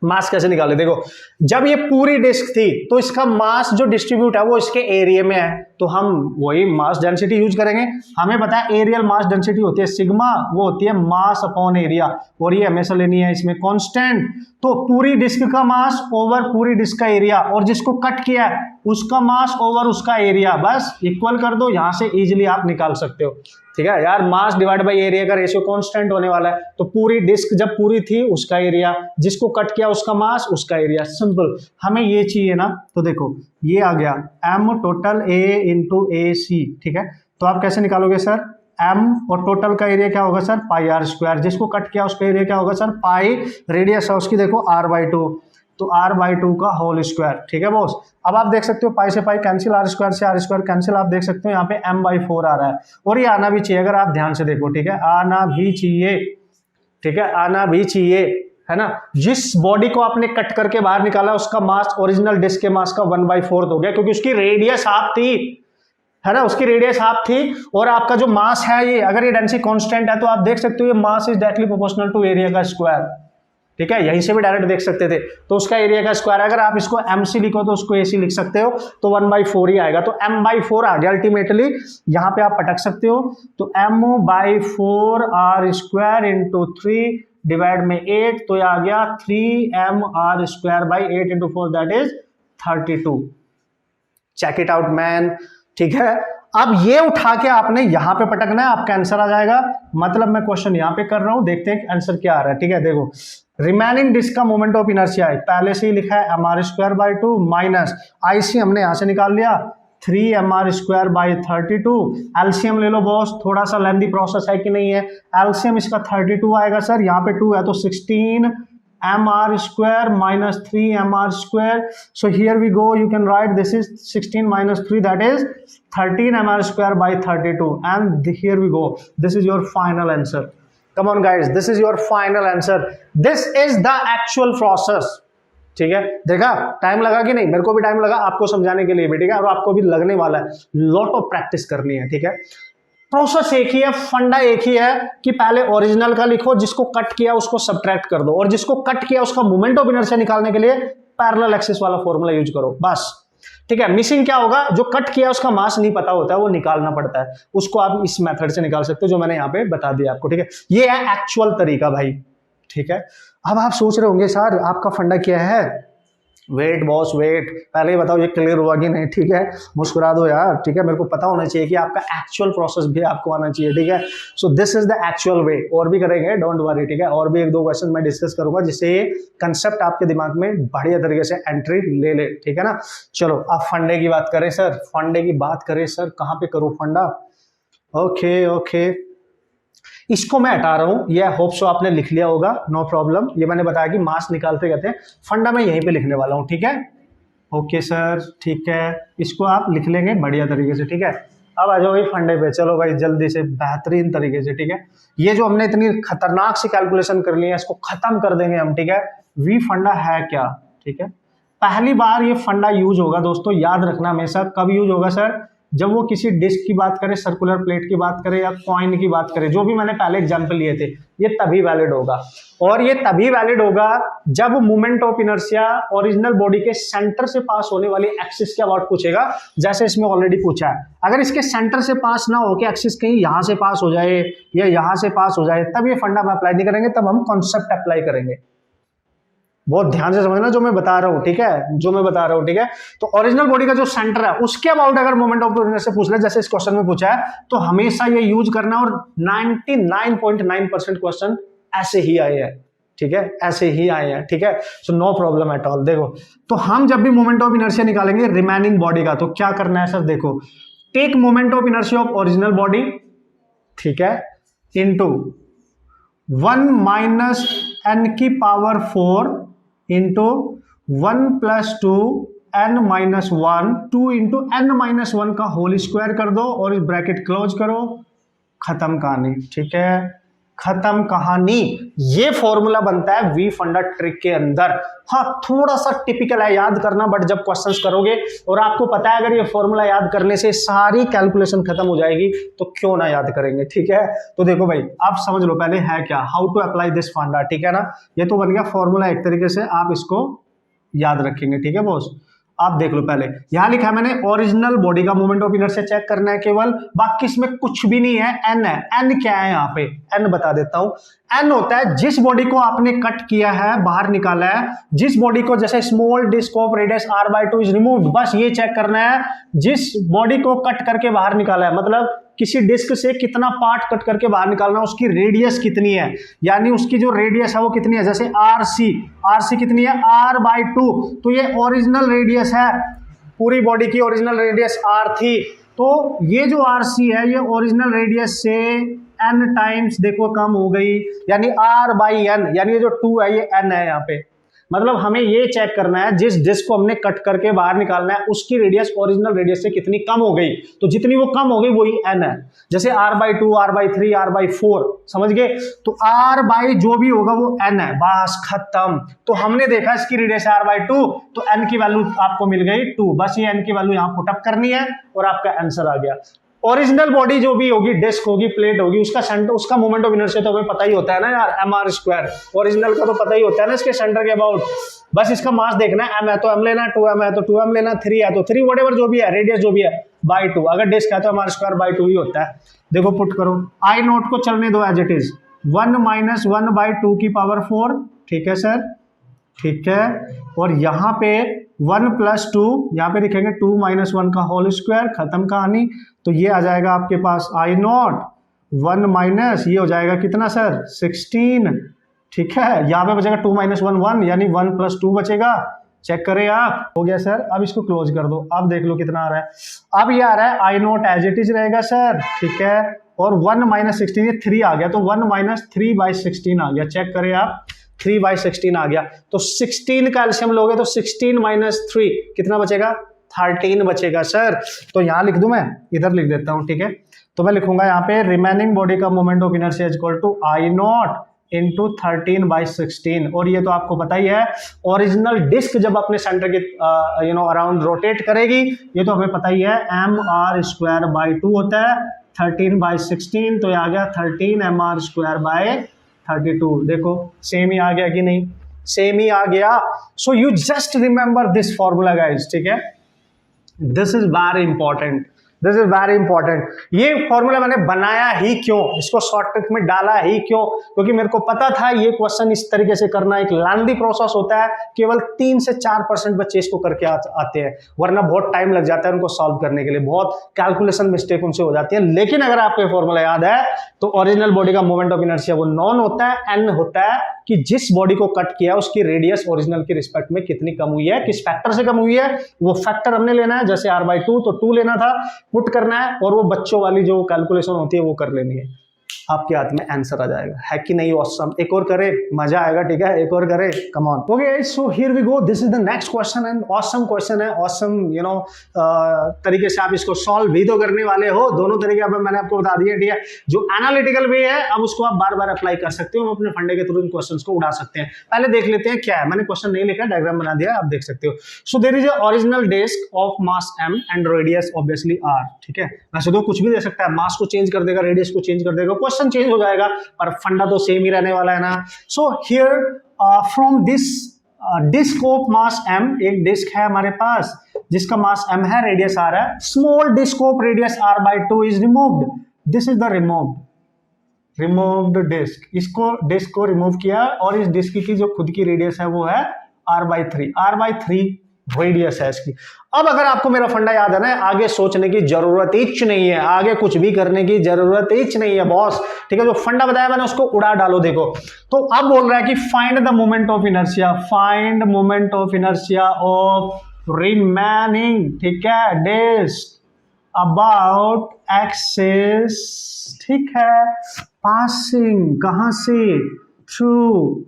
मास कैसे निकाले। देखो जब ये पूरी डिस्क थी तो इसका मास जो डिस्ट्रीब्यूट है वो इसके एरिया में है, तो हम वही मास डेंसिटी यूज करेंगे। हमें पता है एरियल मास डेंसिटी होती है सिग्मा, वो होती है मास अपॉन एरिया, और ये हमेशा लेनी है इसमें कांस्टेंट। तो पूरी डिस्क का मास ओवर पूरी डिस्क का एरिया, और जिसको कट किया है उसका मास ओवर उसका एरिया, बस इक्वल कर दो, यहां से इजीली आप निकाल सकते हो, ठीक है यार। मास डिवाइड बाय एरिया का रेशियो कांस्टेंट होने वाला है, तो पूरी डिस्क जब पूरी थी उसका एरिया, जिसको कट किया उसका मास उसका एरिया, सिंपल। हमें ये चाहिए ना, तो देखो ये आ गया m टोटल a इंटू ए सी, ठीक है। तो आप कैसे निकालोगे सर, m और टोटल का एरिया क्या होगा सर, पाई आर स्क्वायर, जिसको कट किया उसका एरिया क्या होगा सर, पाई, रेडियस है उसकी देखो r/2, तो r/2 का होल स्क्वायर, ठीक है बॉस। अब आप देख सकते हो पाई से पाई कैंसिल, r स्क्वायर से r स्क्वायर कैंसिल, आप देख सकते हो यहाँ पे m/4 आ रहा है, और ये आना भी चाहिए, अगर आप ध्यान से देखो, ठीक है, आना भी चाहिए, ठीक है, आना भी चाहिए, है ना। जिस बॉडी को आपने कट करके बाहर निकाला उसका मास ओरिजिनल डिस्क के मास का 1/4 हो गया, क्योंकि उसकी रेडियस हाफ थी, है ना, उसकी रेडियस हाफ थी, और आपका जो मास है ये, अगर ये डेंसिटी कांस्टेंट है तो आप देख सकते हो ये mass is directly proportional to area का स्क्वायर, ठीक है, यहीं से भी डायरेक्ट देख सकते थे, तो उसका एरिया का स्क्वायर, अगर आप इसको mc लिखो तो उसको ac लिख सकते हो, तो 1/4 ही आएगा, तो m/4 आ गया अल्टीमेटली, यहाँ पे आप पटक सकते हो, तो m/4 r square into 3 divide में 8, तो ये आ गया 3m r² by 8 into 4 that is 32। Check it out man, ठीक है। अब ये उठा के आपने यहां पे पटकना है, आपका आंसर आ जाएगा, मतलब मैं क्वेश्चन यहां पे कर रहा हूं, देखते हैं आंसर क्या आ रहा है, ठीक है। देखो रिमेनिंग डिस्क का मोमेंट ऑफ इनर्शिया है, पहले से ही लिखा है mr²/2 माइनस आईसी हमने यहां से निकाल लिया 3mr²/32, एलसीएम ले लो बॉस, थोड़ा सा लेंथी प्रोसेस है कि नहीं है, एलसीएम इसका 32 आएगा सर, यहाँ पे 2 है तो 16mr² minus 3mr², so here we go, you can write this is 16 minus 3 that is 13mr²/32, and here we go, this is your final answer. Come on guys, this is your final answer, this is the actual process, ठीक है। देखा time लगा कि नहीं, मेरे को भी time लगा आपको समझाने के लिए भी, ठीक है, और आपको भी लगने वाला है, लॉट ऑफ प्रैक्टिस करनी है, ठीक है। प्रोसेस एक ही है, फंडा एक ही है कि पहले ओरिजिनल का लिखो, जिसको कट किया उसको सब्ट्रैक्ट कर दो, और जिसको कट किया उसका मोमेंट ऑफ इनर्शिया निकालने के लिए पैरेलल एक्सिस वाला फॉर्मूला यूज करो, बस, ठीक है। मिसिंग क्या होगा, जो कट किया उसका मास नहीं पता होता है, वो निकालना पड़ता है, उसको आप इस मेथड से निकाल सकते हो जो मैंने यहाँ पे बता दिया आपको, ठीक है। ये है एक्चुअल तरीका भाई, ठीक है। अब आप सोच रहे होंगे सर आपका फंडा क्या है, वेट बॉस वेट, पहले ही बताओ ये क्लियर हुआ कि नहीं, ठीक है, मुस्कुरा दो यार, ठीक है, मेरे को पता होना चाहिए कि आपका एक्चुअल प्रोसेस भी आपको आना चाहिए, ठीक है। So this is the actual way, और भी करेंगे डोंट वरी, ठीक है, और भी 1-2 क्वेश्चन मैं डिस्कस करूंगा जिससे ये कंसेप्ट आपके दिमाग में बढ़िया तरीके से एंट्री ले ले, ठीक है ना। चलो अब फंडे की बात करें सर, फंडे की बात करें सर, कहाँ पे करूँ फंडा, ओके, इसको मैं हटा रहा हूं, ये होप सो आपने लिख लिया होगा, नो प्रॉब्लम, ये मैंने बताया कि मास निकालते कहते हैं, फंडा मैं यहीं पे लिखने वाला हूं, ठीक है, ओके सर, ठीक है, इसको आप लिख लेंगे बढ़िया तरीके से, ठीक है। अब आ जाओ भाई फंडे पे, चलो भाई जल्दी से बेहतरीन तरीके से, ठीक है। ये जो हमने इतनी खतरनाक सी कैलकुलेशन कर ली है इसको खत्म कर देंगे हम, ठीक है। वी फंडा है क्या, ठीक है, पहली बार ये फंडा यूज होगा दोस्तों, याद रखना हमेशा, कब यूज होगा सर, जब वो किसी डिस्क की बात करे, सर्कुलर प्लेट की बात करे, या कॉइन की बात करे, जो भी मैंने पहले एग्जांपल लिए थे, ये तभी वैलिड होगा, और ये तभी वैलिड होगा जब moment of inertia original body के सेंटर से पास होने वाली एक्सिस के अबाउट पूछेगा, जैसे इसमें ऑलरेडी पूछा है। अगर इसके सेंटर से पास ना हो के एक्सिस कहीं यहां से पास हो जाए या यहां से पास हो जाए, तब ये फंडा हम अप्लाई नहीं करेंगे, तब हम कॉन्सेप्ट अप्लाई करेंगे। बहुत ध्यान से समझना जो मैं बता रहा हूँ, ठीक है, जो मैं बता रहा हूँ, ठीक है। तो ओरिजिनल बॉडी का जो सेंटर है उसके अबाउट अगर मोमेंट ऑफ इनर्शिया पूछ ले, जैसे इस क्वेश्चन में पूछा है, तो हमेशा ये यूज करना, और 99.9% क्वेश्चन ऐसे ही आए हैं, ठीक है, ऐसे ही आए हैं, ठीक है। So no problem at all. देखो तो हम जब भी मोमेंट ऑफ इनर्शिया निकालेंगे रिमेनिंग बॉडी का, तो क्या करना है सर, देखो take moment of inertia of original body, ठीक है, into 1 - n⁴ into 1 + 2 n minus one, 2 into n minus one का होल स्क्वायर कर दो और इस ब्रैकेट क्लोज करो, खत्म कहानी। ठीक है, खत्म कहानी। ये फॉर्मूला बनता है वी फंडा ट्रिक के अंदर। हाँ, थोड़ा सा टिपिकल है, याद करना, बट जब क्वेश्चंस करोगे और आपको पता है अगर ये फॉर्मूला याद करने से सारी कैलकुलेशन खत्म हो जाएगी तो क्यों ना याद करेंगे। ठीक है, तो देखो भाई, आप समझ लो पहले है क्या, हाउ टू अप्लाई दिस फंडा। ठीक है ना, ये तो बन गया फॉर्मूला एक तरीके से, आप इसको याद रखेंगे। ठीक है बॉस, आप देख लो पहले यहां लिखा है मैंने, ओरिजिनल बॉडी का मोमेंट ऑफ इनर्शिया चेक करना है केवल, बाकी इसमें कुछ भी नहीं है। एन है, एन क्या है यहाँ पे, एन बता देता हूं। एन होता है जिस बॉडी को आपने कट किया है, बाहर निकाला है, जिस बॉडी को, जैसे small disc of radius r/2 is removed, बस ये चेक करना है जिस बॉडी को कट करके बाहर निकाला है, मतलब किसी डिस्क से कितना पार्ट कट करके बाहर निकालना, उसकी रेडियस कितनी है, यानी उसकी जो रेडियस है वो कितनी है। जैसे आरसी कितनी है, r/2, तो ये ओरिजिनल रेडियस है, पूरी बॉडी की ओरिजिनल रेडियस r थी, तो ये जो आरसी है ये ओरिजिनल रेडियस से n टाइम्स देखो कम हो गई, यानी r/n, यानी ये जो 2 है ये n है यहाँ पे। मतलब हमें ये चेक करना है जिस डिस्क को हमने कट करके बाहर निकालना है उसकी रेडियस ओरिजिनल रेडियस से कितनी कम हो गई, तो जितनी वो कम हो गई वही n है। जैसे r/2, r/3, r/4, समझ गए, तो r/ जो भी होगा वो n है, बस खत्म। तो हमने देखा इसकी रेडियस r/2, तो n की वैल्यू आपको मिल गई 2, बस ये n की वैल्यू यहाँ पुटअप करनी है और आपका आंसर आ गया। ओरिजिनल बॉडी जो भी होगी, डिस्क होगी, प्लेट होगी, उसका सेंटर, उसका मोमेंट ऑफ इनर्शिया तो हमें पता ही होता है ना यार, mr²। ओरिजिनल का तो पता ही होता है ना इसके सेंटर के अबाउट, बस इसका मास देखना है, m है तो m लेना, 2m है तो 2m लेना, 3 है तो 3, व्हाटएवर जो भी है, रेडियस जो भी है /2, अगर डिस्क है तो mr²/2 ही होता है। देखो पुट करो, आई नोट को चलने दो एज इट इज, 1 - 1/2 की पावर 4, ठीक है सर, ठीक है, और यहाँ पे 1 + 2, यहाँ पे लिखेंगे 2 - 1 का होल स्क्वायर, खत्म कहानी। तो ये आ जाएगा आपके पास आई नॉट 1 माइनस, ये हो जाएगा कितना सर, 16, ठीक है, यहाँ पे बचेगा 2 - 1 1, यानी 1 + 2 बचेगा। चेक करें आप, हो गया सर। अब इसको क्लोज कर दो, अब देख लो कितना आ रहा है। अब ये आ रहा है I not as it is रहेगा सर, ठीक है, और 1 - 16, ये 3 आ गया, तो 1 - 3/16 आ गया। चेक करें आप, 3/16 आ गया, तो 16 का एलसीएम लोगे तो 16 - 3 कितना बचेगा, 13 बचेगा सर। तो यहां लिख दूं, मैं इधर लिख देता हूं, ठीक है, तो मैं लिखूंगा यहाँ पे रिमेनिंग बॉडी का moment of inertia equal to I naught into 13/16, और ये तो आपको पता ही है, ओरिजिनल डिस्क जब अपने सेंटर के अराउंड रोटेट करेगी, ये तो हमें पता ही है, mr²/2 होता है, 13/16, तो ये आ गया 13 mr²/32। देखो सेम ही आ गया कि नहीं, सेम ही आ गया। So you just remember this formula guys, ठीक है, this is very important, this is very important. ये फॉर्मूला मैंने बनाया ही क्यों, इसको शॉर्ट ट्रिक में डाला ही क्यों, क्योंकि मेरे को पता था ये क्वेश्चन इस तरीके से करना एक लंबी प्रोसेस होता है, केवल 3 से 4% बच्चे इसको करके आते हैं, वरना बहुत टाइम लग जाता है उनको सॉल्व करने के लिए, बहुत कैलकुलेशन मिस्टेक उनसे हो जाती है। लेकिन अगर आपको फॉर्मूला याद है तो ओरिजिनल बॉडी का मोमेंट ऑफ इनर्शिया वो नॉन होता है, एन होता है कि जिस बॉडी को कट किया उसकी रेडियस ओरिजिनल की रिस्पेक्ट में कितनी कम हुई है, किस फैक्टर से कम हुई है, वो फैक्टर हमने लेना है। जैसे r/2 तो 2 लेना था, पुट करना है, और वो बच्चों वाली जो कैलकुलेशन होती है वो कर लेनी है, आपके हाथ में आंसर आ जाएगा, है कि नहीं। ऑसम, एक और करे मजा आएगा, ठीक है, एक और करे, come on. Okay, so here we go, this is the next question and awesome question है, ऑसम तरीके से आप इसको सॉल्व भी तो करने वाले हो, दोनों तरीके अब मैंने आपको बता दिया, ठीक है। जो एनालिटिकल वे है अब उसको आप बार बार अप्लाई कर सकते हो, अपने फंडे के थ्रू इन क्वेश्चंस को उड़ा सकते हैं। पहले देख लेते हैं क्या है, मैंने क्वेश्चन नहीं लिखा, डायग्राम बना दिया, आप देख सकते हो। So there is a original disc of mass m and radius obviously r, ठीक है, वैसे तो कुछ भी दे सकता है, मास को चेंज कर देगा, रेडियस को चेंज कर देगा, क्वेश्चन चेंज हो जाएगा, पर फंडा तो सेम ही रहने वाला है ना। So here from this disc of mass m, एक डिस्क है हमारे पास जिसका मास m है, रेडियस r है, small disc of radius r/2 is removed, this is the removed disc, इसको डिस्क को रिमूव किया, और इस डिस्क की जो खुद की रेडियस है वो है r/3 रेडियस है इसकी। अब अगर आपको मेरा फंडा याद है ना, आगे सोचने की जरूरत ही नहीं है, आगे कुछ भी करने की जरूरत ही नहीं है बॉस, ठीक है, जो फंडा बताया मैंने उसको उड़ा डालो। देखो, तो अब बोल रहा है कि find the moment of inertia, find moment of inertia of remaining, ठीक है, डिस्क अबाउट एक्सिस, ठीक है, पासिंग कहां से, थ्रू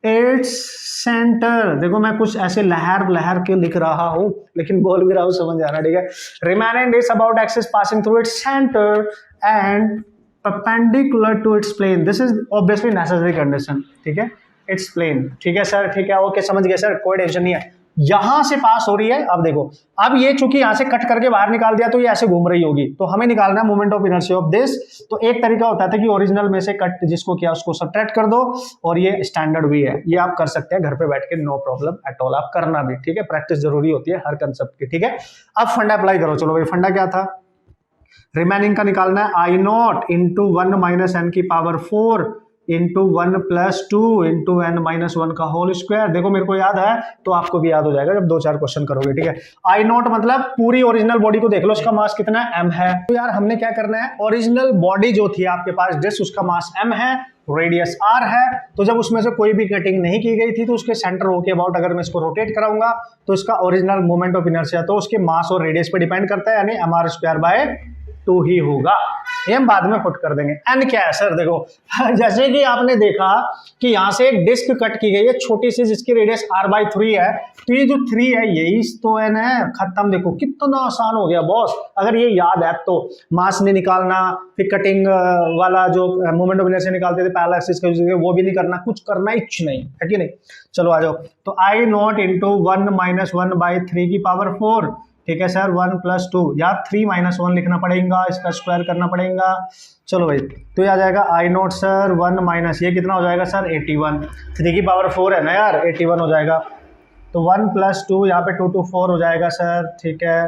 इट्स सेंटर, देखो मैं कुछ ऐसे लहर लहर के लिख रहा हूं लेकिन बोल भी रहा हूं, समझ जाना, ठीक है। Remaining is about axis passing through its centre and perpendicular to its plane, this is obviously necessary condition, ठीक है। इट्स प्लेन, ठीक है सर, ठीक है, ओके, समझ गए सर, कोई टेंशन नहीं है। यहां से पास हो रही है, अब देखो, अब ये चूंकि यहां से कट करके बाहर निकाल दिया तो ये ऐसे घूम रही होगी, तो हमें निकालना है moment of inertia of this. तो एक तरीका होता था कि ओरिजिनल में से कट जिसको किया उसको सब्ट्रैक्ट कर दो, और ये स्टैंडर्ड भी है, ये आप कर सकते हैं घर पे बैठ के, नो प्रॉब्लम एट ऑल, आप करना भी, ठीक है, प्रैक्टिस जरूरी होती है हर कंसेप्ट की, ठीक है। अब फंडा अप्लाई करो, चलो भाई, फंडा क्या था, रिमेनिंग का निकालना है I naught into 1 minus N की power 4 into 1 plus 2 into N minus 1 का होल स्क्वायर। देखो मेरे को याद है तो आपको भी याद हो जाएगा जब 2-4 क्वेश्चन करोगे, ठीक है। आई नॉट मतलब पूरी ओरिजिनल बॉडी को देख लो, उसका मास कितना है, m है। तो यार हमने क्या करना है, ओरिजिनल बॉडी जो थी आपके पास डिस्क, उसका मास m है, रेडियस r है। तो जब उसमें से कोई भी कटिंग नहीं की गई थी तो उसके सेंटर होके अबाउट अगर मैं इसको रोटेट कराऊंगा तो इसका ओरिजिनल मोमेंट ऑफ इनर्शिया तो उसके मास और रेडियस पे डिपेंड करता है, यानी mr²/2 ही होगा। ये हम बाद में पुट कर देंगे। एन क्या है सर, देखो जैसे कि आपने देखा कि यहां से एक डिस्क कट की गई है छोटी सी जिसकी रेडियस r/3 है, तो ये जो 3 है यही तो एन है, खत्म। देखो कितना आसान हो गया बॉस, अगर ये याद है तो। मास नहीं निकालना, फिर कटिंग वाला जो मोमेंट ऑफ इनर्शिया निकालते थे पैरेलल एक्सिस के, वो भी नहीं करना, कुछ करना ही नहीं है कि नहीं। चलो आ जाओ, तो आई नॉट इंटू 1 माइनस 1/3 की पावर 4, ठीक है सर, 1 प्लस 2, या 3 माइनस 1 लिखना पड़ेगा, इसका स्क्वायर करना पड़ेगा। चलो भाई, तो ये आ जाएगा आई नॉट सर 1 माइनस ये कितना हो जाएगा सर 81, 3 की पावर 4 है ना यार, 81 हो जाएगा। तो 1 प्लस 2 यहाँ पे 2 to 4 हो जाएगा सर, ठीक है।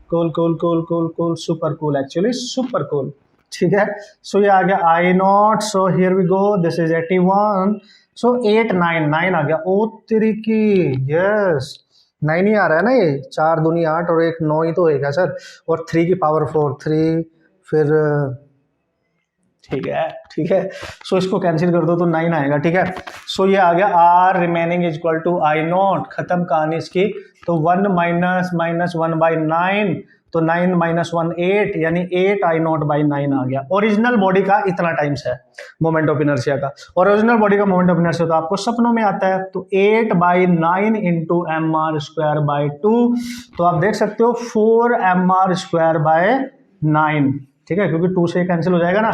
Cool cool cool cool cool, super cool, actually super cool, ठीक है। सो ये आ गया I not, so here we go, this is 81, so 8 9 9 आ गया। ओ तेरी की, यस 9 ही आ रहा है ना, ये 4 दूनी 8 और 1 9 ही तो होगा सर, और 3 की पावर 4 3, फिर ठीक है, ठीक है। सो इसको कैंसिल कर दो तो 9 आएगा, ठीक है। सो ये आ गया R remaining is equal to I naught, खत्म कहानी इसकी। तो 1 माइनस माइनस 1/9, तो 9 माइनस 1 8, यानी 8 आई नॉट बाई 9 आ गया। ओरिजिनल बॉडी का इतना टाइम्स है मोमेंट ऑफ इनर्शिया का, और ओरिजिनल बॉडी का मोमेंट ऑफ इनर्शिया तो आपको सपनों में आता है। तो 8/9 इंटू mr²/2, तो आप देख सकते हो 4mr²/9, ठीक है, क्योंकि 2 से कैंसिल हो जाएगा ना।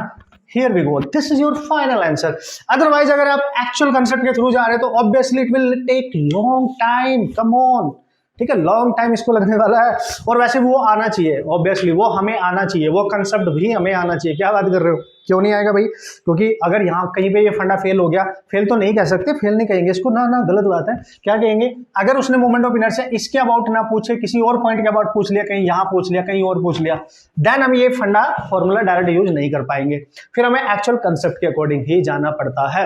Here we go, this is your final answer. Otherwise अगर आप एक्चुअल कंसेप्ट के थ्रू जा रहे हैं तो obviously it will take long time, come on, ठीक है, लॉन्ग टाइम इसको लगने वाला है। और वैसे वो आना चाहिए, ऑब्वियसली वो हमें आना चाहिए, वो कंसेप्ट भी हमें आना चाहिए। क्या बात कर रहे हो, क्यों नहीं आएगा भाई, क्योंकि अगर यहाँ कहीं पे ये फंडा फेल हो गया, फेल तो नहीं कह सकते, फेल नहीं कहेंगे इसको, ना ना गलत बात है। क्या कहेंगे, अगर उसने मोमेंट ऑफ इनर्शिया इसके अबाउट ना पूछे, किसी और पॉइंट के अबाउट पूछ लिया, कहीं यहाँ पूछ लिया, कहीं और पूछ लिया, देन हम ये फंडा फॉर्मूला डायरेक्ट यूज नहीं कर पाएंगे, फिर हमें एक्चुअल कंसेप्ट के अकॉर्डिंग ही जाना पड़ता है।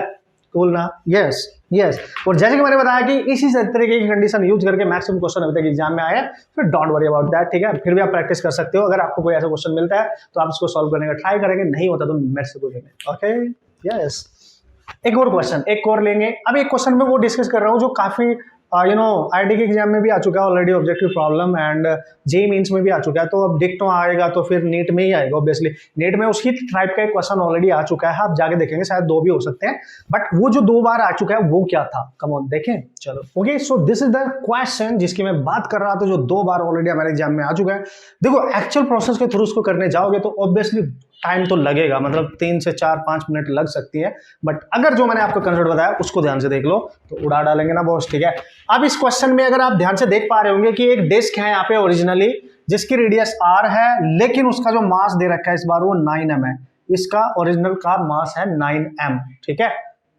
कूल ना, यस यस। और जैसे कि मैंने बताया कि इसी तरीके की कंडीशन यूज करके मैक्सिमम क्वेश्चन अभी तक एग्जाम में आए, फिर डोंट वरी अबाउट दैट, ठीक है। फिर भी आप प्रैक्टिस कर सकते हो, अगर आपको कोई ऐसा क्वेश्चन मिलता है तो आप इसको सॉल्व करने का ट्राई करेंगे, नहीं होता तो मेरे से पूछेंगे, ओके, यस। एक और क्वेश्चन, एक और लेंगे। अब एक क्वेश्चन में वो डिस्कस कर रहा हूँ जो काफी आईटी के एग्जाम में भी आ चुका है already, objective problem, and JEE mains में भी आ चुका है। तो अब डिक्टो आएगा तो फिर नीट में ही आएगा ऑब्वियसली। नीट में उसकी टाइप का एक क्वेश्चन ऑलरेडी आ चुका है, आप जाके देखेंगे, शायद 2 भी हो सकते हैं, बट वो जो 2 बार आ चुका है वो क्या था, कम ऑन देखें। चलो okay, so this is the question जिसकी मैं बात कर रहा था, जो 2 बार ऑलरेडी हमारे एग्जाम में आ चुका है। देखो एक्चुअल प्रोसेस के थ्रू उसको करने जाओगे तो ऑब्वियसली टाइम तो लगेगा, मतलब 3 से 4-5 मिनट लग सकती है, बट अगर जो मैंने आपको कंसेप्ट बताया उसको ध्यान से देख लो तो उड़ा डालेंगे ना बॉस, ठीक है। अब इस क्वेश्चन में अगर आप ध्यान से देख पा रहे होंगे कि एक डिस्क है यहाँ पे ओरिजिनली, जिसकी रेडियस r है, लेकिन उसका जो मास दे रखा है इस बार वो 9m है, इसका ओरिजिनल का मास है 9m, ठीक है,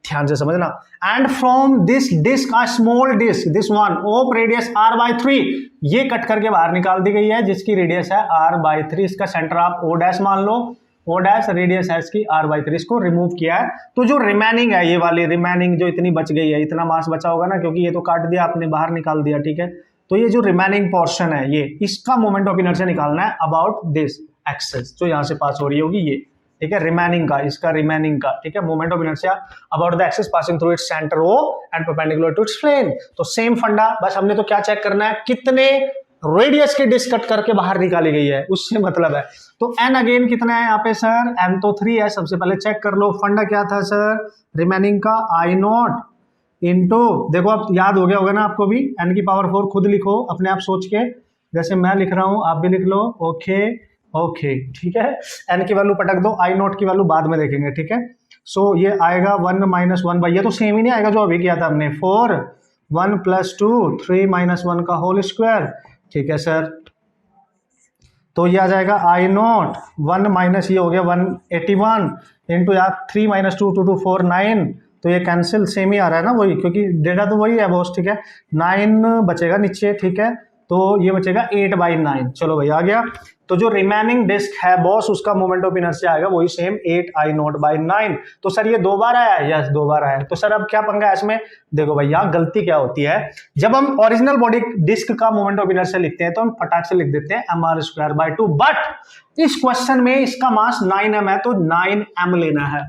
ध्यान से समझना। And from this disc a small disc, this one of radius r/3, ये कट करके बाहर निकाल दी गई है, जिसकी रेडियस है r/3, इसका सेंटर आप o' मान लो, o' रेडियस है इसकी r/3, इसको रिमूव किया है। तो जो रिमेनिंग है, ये वाली रिमेनिंग जो इतनी बच गई है, इतना मास बचा होगा ना, क्योंकि ये तो काट दिया आपने, बाहर निकाल दिया, ठीक है। तो ये जो रिमेनिंग पोर्शन है, ये इसका मोमेंट ऑफ इनर्शिया निकालना है अबाउट दिस एक्सिस, जो यहाँ से पास हो रही होगी ये, ठीक है, रिमेनिंग का, इसका रिमेनिंग का, ठीक है, moment of inertia about the axis passing through its centre O and perpendicular to its plane. तो सेम फंडा, बस हमने तो क्या चेक करना है, कितने रेडियस की डिस्क कट करके बाहर निकाली गई है, उससे मतलब है। तो n अगेन कितना है यहाँ पे सर, n तो 3 है, सबसे पहले चेक कर लो। फंडा क्या था सर, रिमेनिंग का I0 इंटू, देखो अब याद हो गया होगा ना आपको भी, n की पावर 4 खुद लिखो अपने आप सोच के, जैसे मैं लिख रहा हूं आप भी लिख लो। ओके ओके ठीक है, n की वैल्यू पटक दो, आई नॉट की वैल्यू बाद में देखेंगे, ठीक है। सो ये आएगा 1 माइनस 1 बाई, ये तो सेम ही नहीं आएगा जो अभी किया था हमने, 4 1 प्लस 2 3 माइनस 1 का होल स्क्वायर, ठीक है सर। तो ये आ जाएगा आई नॉट 1 माइनस ये हो गया 181 इंटू यार 3 माइनस 2 2 2 4 9, तो ये कैंसिल सेम ही आ रहा है ना वही, क्योंकि डेटा तो वही है बॉस, ठीक है। 9 बचेगा नीचे, ठीक है, तो ये बचेगा 8/9। चलो भाई आ गया। तो जो रिमेनिंग डिस्क है बॉस उसका मोमेंट ऑफ इनर्शिया आएगा वही सेम 8I0/9। तो सर ये 2 बार आया है, यस 2 बार आया है। तो सर अब क्या पंगा है इसमें, देखो भाई यहाँ गलती क्या होती है, जब हम ओरिजिनल बॉडी डिस्क का मोमेंट ऑफ इनर्शिया लिखते हैं तो हम फटाक से लिख देते हैं mr²/2, बट इस क्वेश्चन में इसका मास 9m है तो 9m लेना है,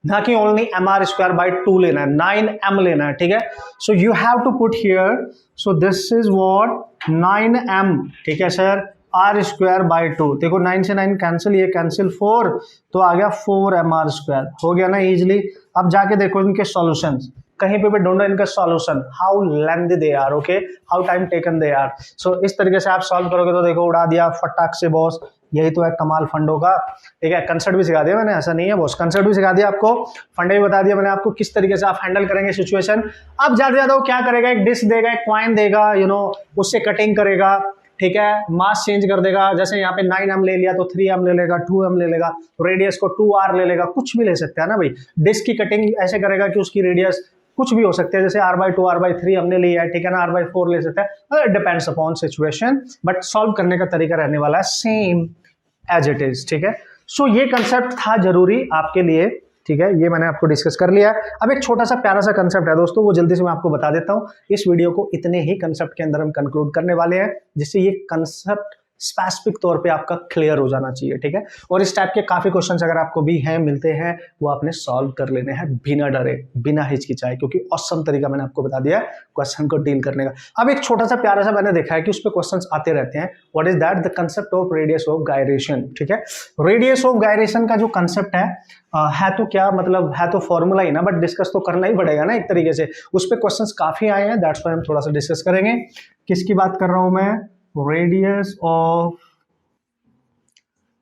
ना कि ओनली mr²/2 लेना है, 9m लेना है, ठीक है। So you have to put here, so this is what 9m, ठीक है सर, r²/2। देखो 9 से 9 कैंसिल, ये कैंसिल 4, तो आ गया 4mr², हो गया ना इजिली। अब जाके देखो इनके सॉल्यूशंस, कहीं पे भी ढूंढो इनका solution, how lengthy they are, okay, how time taken they are. So इस तरीके से आप सॉल्व करोगे तो देखो उड़ा दिया फटाक से बॉस, यही तो है कमाल फंडों का, ठीक है। कंसेप्ट भी सिखा दिया मैंने, ऐसा नहीं है बॉस, कंसेप्ट भी सिखा दिया आपको, फंडे भी बता दिया मैंने आपको किस तरीके से आप हैंडल करेंगे सिचुएशन। अब ज्यादा ज्यादा वो क्या करेगा, एक डिस्क देगा, एक कॉइन देगा, उससे कटिंग करेगा, ठीक है, मास चेंज कर देगा, जैसे यहाँ पे 9m ले लिया तो 3m ले लेगा, 2m ले लेगा, रेडियस को 2r ले लेगा, कुछ भी ले सकता है ना भाई। डिस्क की कटिंग ऐसे करेगा कि उसकी रेडियस कुछ भी हो सकते हैं, जैसे r/2 r/3 हमने लिया है, ठीक है ना, r/4 ले सकता है, depends upon situation, but solve करने का तरीका रहने वाला है सेम एज इट इज, ठीक है। सो ये कंसेप्ट था जरूरी आपके लिए, ठीक है, ये मैंने आपको डिस्कस कर लिया। अब एक छोटा सा प्यारा सा कंसेप्ट है दोस्तों, वो जल्दी से मैं आपको बता देता हूं। इस वीडियो को इतने ही कंसेप्ट के अंदर हम कंक्लूड करने वाले हैं, जिससे ये कंसेप्ट स्पेसिफिक तौर पे आपका क्लियर हो जाना चाहिए, ठीक है। और इस टाइप के काफी क्वेश्चंस अगर आपको भी हैं, मिलते हैं, वो आपने सॉल्व कर लेने हैं बिना डरे, बिना हिचकिचाए, क्योंकि ऑसम तरीका मैंने आपको बता दिया है क्वेश्चन को डील करने का। अब एक छोटा सा प्यारा सा मैंने देखा है कि उस पर क्वेश्चंस आते रहते हैं, what is that, the concept of radius of gyration, ठीक है। रेडियस ऑफ गायरेशन का जो कंसेप्ट है तो क्या मतलब, है तो फॉर्मूला ही ना, बट डिस्कस तो करना ही पड़ेगा ना एक तरीके से। उस पर क्वेश्चंस काफी आए हैं, दैट्स व्हाई हम थोड़ा सा डिस्कस करेंगे। किसकी बात कर रहा हूं मैं, रेडियस ऑफ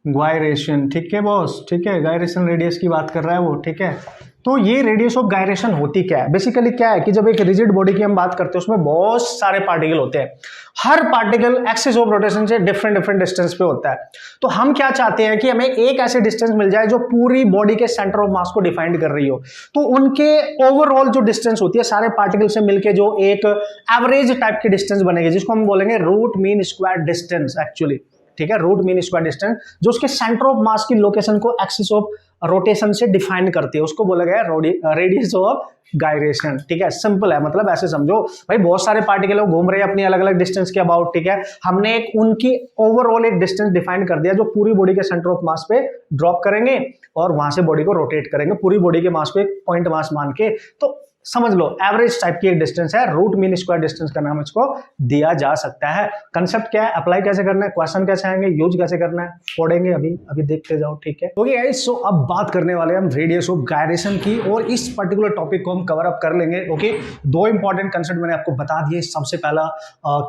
गायरेशन, ठीक है बॉस, ठीक है, गायरेशन रेडियस की बात कर रहा है वो, ठीक है। तो ये रेडियस ऑफ गायरेशन होती क्या है, बेसिकली क्या है कि जब एक रिजिड बॉडी की हम बात करते हैं उसमें बहुत सारे पार्टिकल होते हैं, हर पार्टिकल एक्सिस ऑफ रोटेशन से डिफरेंट डिफरेंट डिस्टेंस पे होता है। तो हम क्या चाहते हैं कि हमें एक ऐसे डिस्टेंस मिल जाए जो पूरी बॉडी के सेंटर ऑफ मास को डिफाइन कर रही हो, तो उनके ओवरऑल जो डिस्टेंस होती है सारे पार्टिकल से मिलके जो एक एवरेज टाइप की डिस्टेंस बनेगी, जिसको हम बोलेंगे root mean square distance actually, ठीक है, रूट मीन स्क्वायर डिस्टेंस, जो उसके सेंटर ऑफ मास की लोकेशन को एक्सिस ऑफ रोटेशन से डिफाइन करती है, उसको बोला गया रेडियस ऑफ गायरेशन, ठीक है। सिंपल है, मतलब ऐसे समझो भाई, बहुत सारे पार्टिकल घूम रहे हैं अपनी अलग अलग डिस्टेंस के अबाउट, ठीक है, हमने एक उनकी ओवरऑल एक डिस्टेंस डिफाइन कर दिया जो पूरी बॉडी के सेंटर ऑफ मास पे ड्रॉप करेंगे और वहां से बॉडी को रोटेट करेंगे पूरी बॉडी के मास पे पॉइंट मास मान के। तो समझ लो एवरेज टाइप की एक डिस्टेंस है, रूट मीन स्क्वायर डिस्टेंस का नाम इसको दिया जा सकता है। कंसेप्ट क्या है, अप्लाई कैसे करना है, क्वेश्चन कैसे आएंगे, यूज कैसे करना है, पढ़ेंगे अभी अभी देखते जाओ, ठीक है। ओके गाइस, सो अब बात करने वाले हैं हम रेडियस ऑफ गायरेशन की, और इस पर्टिकुलर टॉपिक को हम कवर अप कर लेंगे। ओके, 2 इंपॉर्टेंट कंसेप्ट मैंने आपको बता दिए। सबसे पहला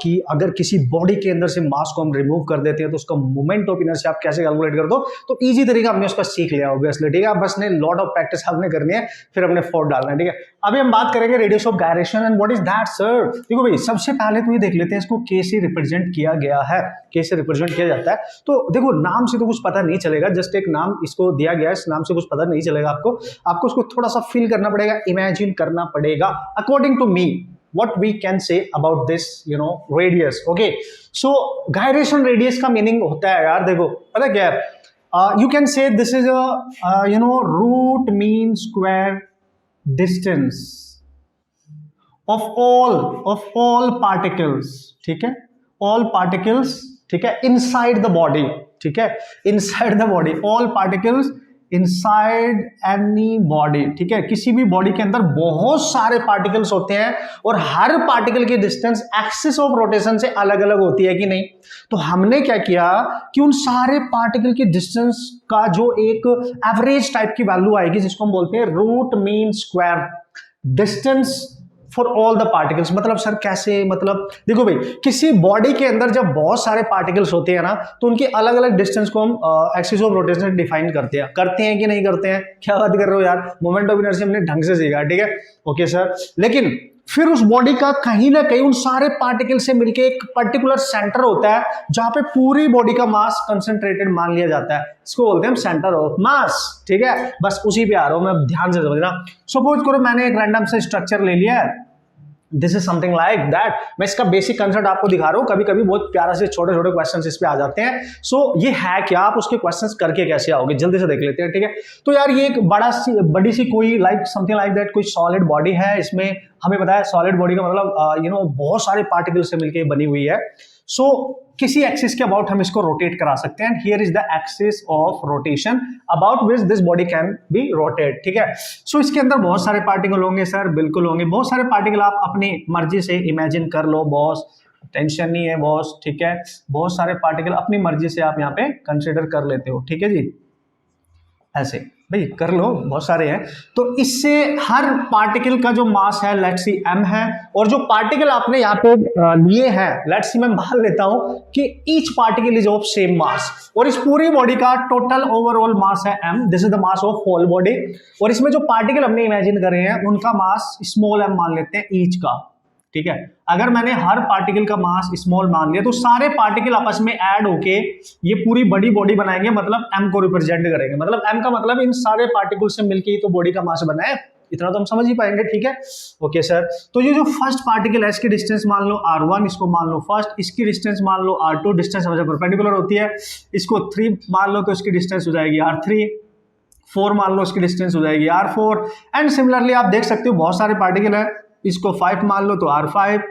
कि अगर किसी बॉडी के अंदर से मास को हम रिमूव कर देते हैं तो उसका मोमेंट ऑफ इनर्शिया आप कैसे कैलकुलेट कर दो, तो इजी तरीका हमने उसका सीख लिया ऑब्वियसली, ठीक है। बस ने लॉट ऑफ प्रैक्टिस आपने करनी है, फिर हमने फोर्स डालना है, ठीक है। अभी हम बात करेंगे radius of gyration and what is that sir. देखो भाई, सबसे पहले तो ये देख लेते हैं इसको कैसे रिप्रेजेंट किया गया है, कैसे रिप्रेजेंट किया जाता है। तो देखो नाम से तो कुछ पता नहीं चलेगा, जस्ट एक नाम इसको दिया गया है, इस नाम से कुछ पता नहीं चलेगा आपको उसको थोड़ा सा फील करना पड़ेगा, इमेजिन करना पड़ेगा। According to me what we can say about this radius, okay, so gyration radius का मीनिंग होता है यार, देखो पता क्या है, you can say this is a root mean square distance of all particles, ठीक है, all particles, ठीक है, inside the body, ठीक है, inside the body, all particles inside any body, ठीक है। किसी भी बॉडी के अंदर बहुत सारे पार्टिकल्स होते हैं और हर पार्टिकल की डिस्टेंस एक्सिस ऑफ रोटेशन से अलग अलग होती है कि नहीं। तो हमने क्या किया कि उन सारे पार्टिकल की डिस्टेंस का जो एक एवरेज टाइप की वैल्यू आएगी, जिसको हम बोलते हैं root mean square distance for all the particles. मतलब सर कैसे, मतलब देखो भाई, किसी बॉडी के अंदर जब बहुत सारे पार्टिकल्स होते हैं ना, तो उनकी अलग अलग डिस्टेंस को हम एक्सिस ऑफ रोटेशन डिफाइन करते हैं कि नहीं करते हैं? क्या बात कर रहे हो यार, मोमेंट ऑफ इनर्शिया हमने ढंग से सीखा, ठीक है, ओके सर। लेकिन फिर उस बॉडी का कहीं ना कहीं उन सारे पार्टिकल से मिलके एक पर्टिकुलर सेंटर होता है जहां पे पूरी बॉडी का मास कंसंट्रेटेड मान लिया जाता है, इसको बोलते हैं हम सेंटर ऑफ मास, ठीक है। बस उसी पे आ रहा हूं मैं, ध्यान से समझना। सपोज करो मैंने एक रैंडम से स्ट्रक्चर ले लिया है, this is something like that. मैं इसका बेसिक कंसेप्ट आपको दिखा रहा हूं, कभी कभी बहुत प्यारा से छोटे छोटे क्वेश्चंस इस पे आ जाते हैं। सो ये है क्या, आप उसके क्वेश्चंस करके कैसे आओगे, जल्दी से देख लेते हैं, ठीक है। तो यार ये एक बड़ी सी कोई लाइक समथिंग लाइक दैट कोई सॉलिड बॉडी है, इसमें हमें पता है सॉलिड बॉडी का मतलब बहुत सारे पार्टिकल से मिलकर बनी हुई है। सो किसी एक्सिस के अबाउट हम इसको रोटेट करा सकते हैं। Here is the axis of rotation about which this body can be rotate, ठीक है। सो इसके अंदर बहुत सारे पार्टिकल होंगे सर, बिल्कुल होंगे, बहुत सारे पार्टिकल आप अपनी मर्जी से इमेजिन कर लो बॉस, टेंशन नहीं है बॉस, ठीक है। बहुत सारे पार्टिकल अपनी मर्जी से आप यहाँ पे कंसिडर कर लेते हो, ठीक है जी, ऐसे भाई कर लो, बहुत सारे हैं। तो इससे हर पार्टिकल का जो मास है लेट्स सी m है, और जो पार्टिकल आपने यहाँ पे लिए हैं लेट्स सी मैं मान लेता हूं कि each particle is of same mass, और इस पूरी बॉडी का टोटल ओवरऑल मास है m, this is the mass of whole body. और इसमें जो पार्टिकल हमने इमेजिन करे हैं उनका मास स्मॉल m मान लेते हैं ईच का, ठीक है। अगर मैंने हर पार्टिकल का मास स्मॉल मान लिया तो सारे पार्टिकल आपस में ऐड होके ये पूरी बड़ी बॉडी बनाएंगे, मतलब m को रिप्रेजेंट करेंगे। मतलब m का मतलब इन सारे पार्टिकल से मिलके ही तो बॉडी का मास बना है, इतना तो हम समझ ही पाएंगे, ठीक है, ओके सर। तो ये जो फर्स्ट पार्टिकल है इसकी डिस्टेंस मान लो r1, इसको मान लो फर्स्ट, इसकी डिस्टेंस मान लो r2, डिस्टेंस हमेशा परपेंडिकुलर होती है। इसको 3 मान लो तो इसकी डिस्टेंस हो जाएगी r3, 4 मान लो इसकी डिस्टेंस हो जाएगी r4, एंड सिमिलरली आप देख सकते हो बहुत सारे पार्टिकल है, इसको 5 मान लो तो r5,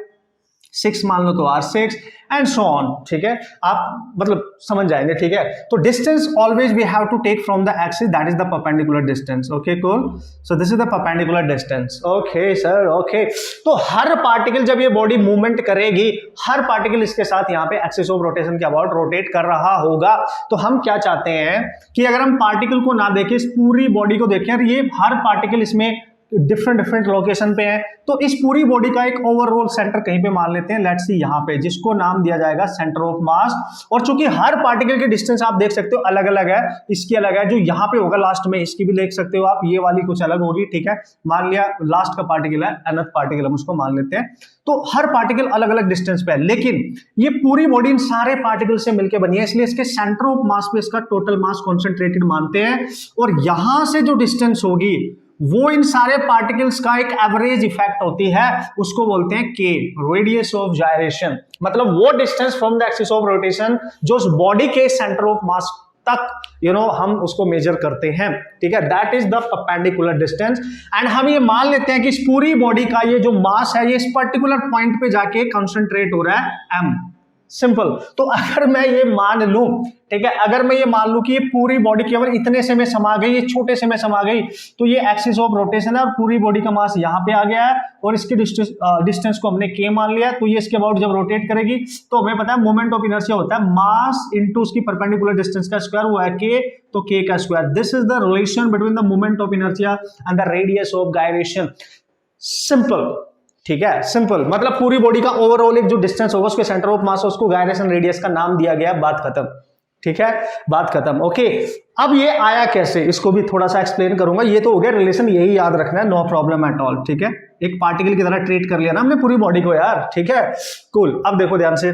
6 मान लो तो r6 एंड सो ऑन, ठीक है। आप मतलब समझ जाएंगे, ठीक है। तो distance always we have to take from the axis, that is the perpendicular distance, okay cool. So this is the perpendicular distance, okay sir, okay. तो हर पार्टिकल जब ये बॉडी मूवमेंट करेगी, हर पार्टिकल इसके साथ यहाँ पे एक्सिस ऑफ रोटेशन के अबाउट रोटेट कर रहा होगा। तो हम क्या चाहते हैं कि अगर हम पार्टिकल को ना देखें, इस पूरी बॉडी को देखें, और ये हर पार्टिकल इसमें डिफरेंट लोकेशन पे है, तो इस पूरी बॉडी का एक ओवरऑल सेंटर कहीं पे मान लेते हैं, लेट्स सी यहाँ पे, जिसको नाम दिया जाएगा सेंटर ऑफ मास। और चूंकि हर पार्टिकल की डिस्टेंस आप देख सकते हो अलग अलग है, इसकी अलग है, जो यहाँ पे होगा लास्ट में इसकी भी देख सकते हो आप, ये वाली कुछ अलग होगी, ठीक है। मान लिया लास्ट का पार्टिकल है nth पार्टिकल, हम उसको मान लेते हैं। तो हर पार्टिकल अलग अलग डिस्टेंस पे है, लेकिन ये पूरी बॉडी इन सारे पार्टिकल से मिलकर बनी है, इसलिए इसके सेंटर ऑफ मास पे इसका टोटल मास कॉन्सेंट्रेटेड मानते हैं। और यहां से जो डिस्टेंस होगी वो इन सारे पार्टिकल्स का एक एवरेज इफेक्ट होती है, उसको बोलते हैं के, रेडियस ऑफ जायरेशन। मतलब वो distance from the axis of rotation जो उस बॉडी के सेंटर ऑफ मास तक हम उसको मेजर करते हैं, ठीक है, that is the perpendicular distance. And हम ये मान लेते हैं कि इस पूरी बॉडी का ये जो मास है ये इस पर्टिकुलर पॉइंट पे जाके कंसंट्रेट हो रहा है m, सिंपल। तो अगर मैं ये मान लूं, ठीक है, अगर मैं ये मान लूं कि ये पूरी बॉडी केवल इतने से में समा गई, ये छोटे से में समा गई, तो ये एक्सिस ऑफ रोटेशन है और पूरी बॉडी का मास यहाँ पे आ गया है, और इसके डिस्टेंस को हमने k मान लिया। तो ये इसके अबाउट जब रोटेट करेगी तो हमें पता है मोमेंट ऑफ इनर्शिया होता है मास इनटू उसकी परपेंडिकुलर डिस्टेंस का स्क्वायर, वो है k, तो k का square. This is the relation between the moment of inertia and the radius of gyration, simple, ठीक है, सिंपल। मतलब पूरी बॉडी का ओवरऑल एक जो डिस्टेंस होगा उसके सेंटर ऑफ मास, उसको गायरेशन रेडियस का नाम दिया गया, बात खत्म, ठीक है, बात खत्म, ओके। अब ये आया कैसे, इसको भी थोड़ा सा एक्सप्लेन करूंगा। ये तो हो गया रिलेशन, यही याद रखना है, नो प्रॉब्लम एट ऑल, ठीक है। एक पार्टिकल की तरह ट्रीट कर लिया ना हमने पूरी बॉडी को यार, ठीक है, कूल। अब देखो ध्यान से,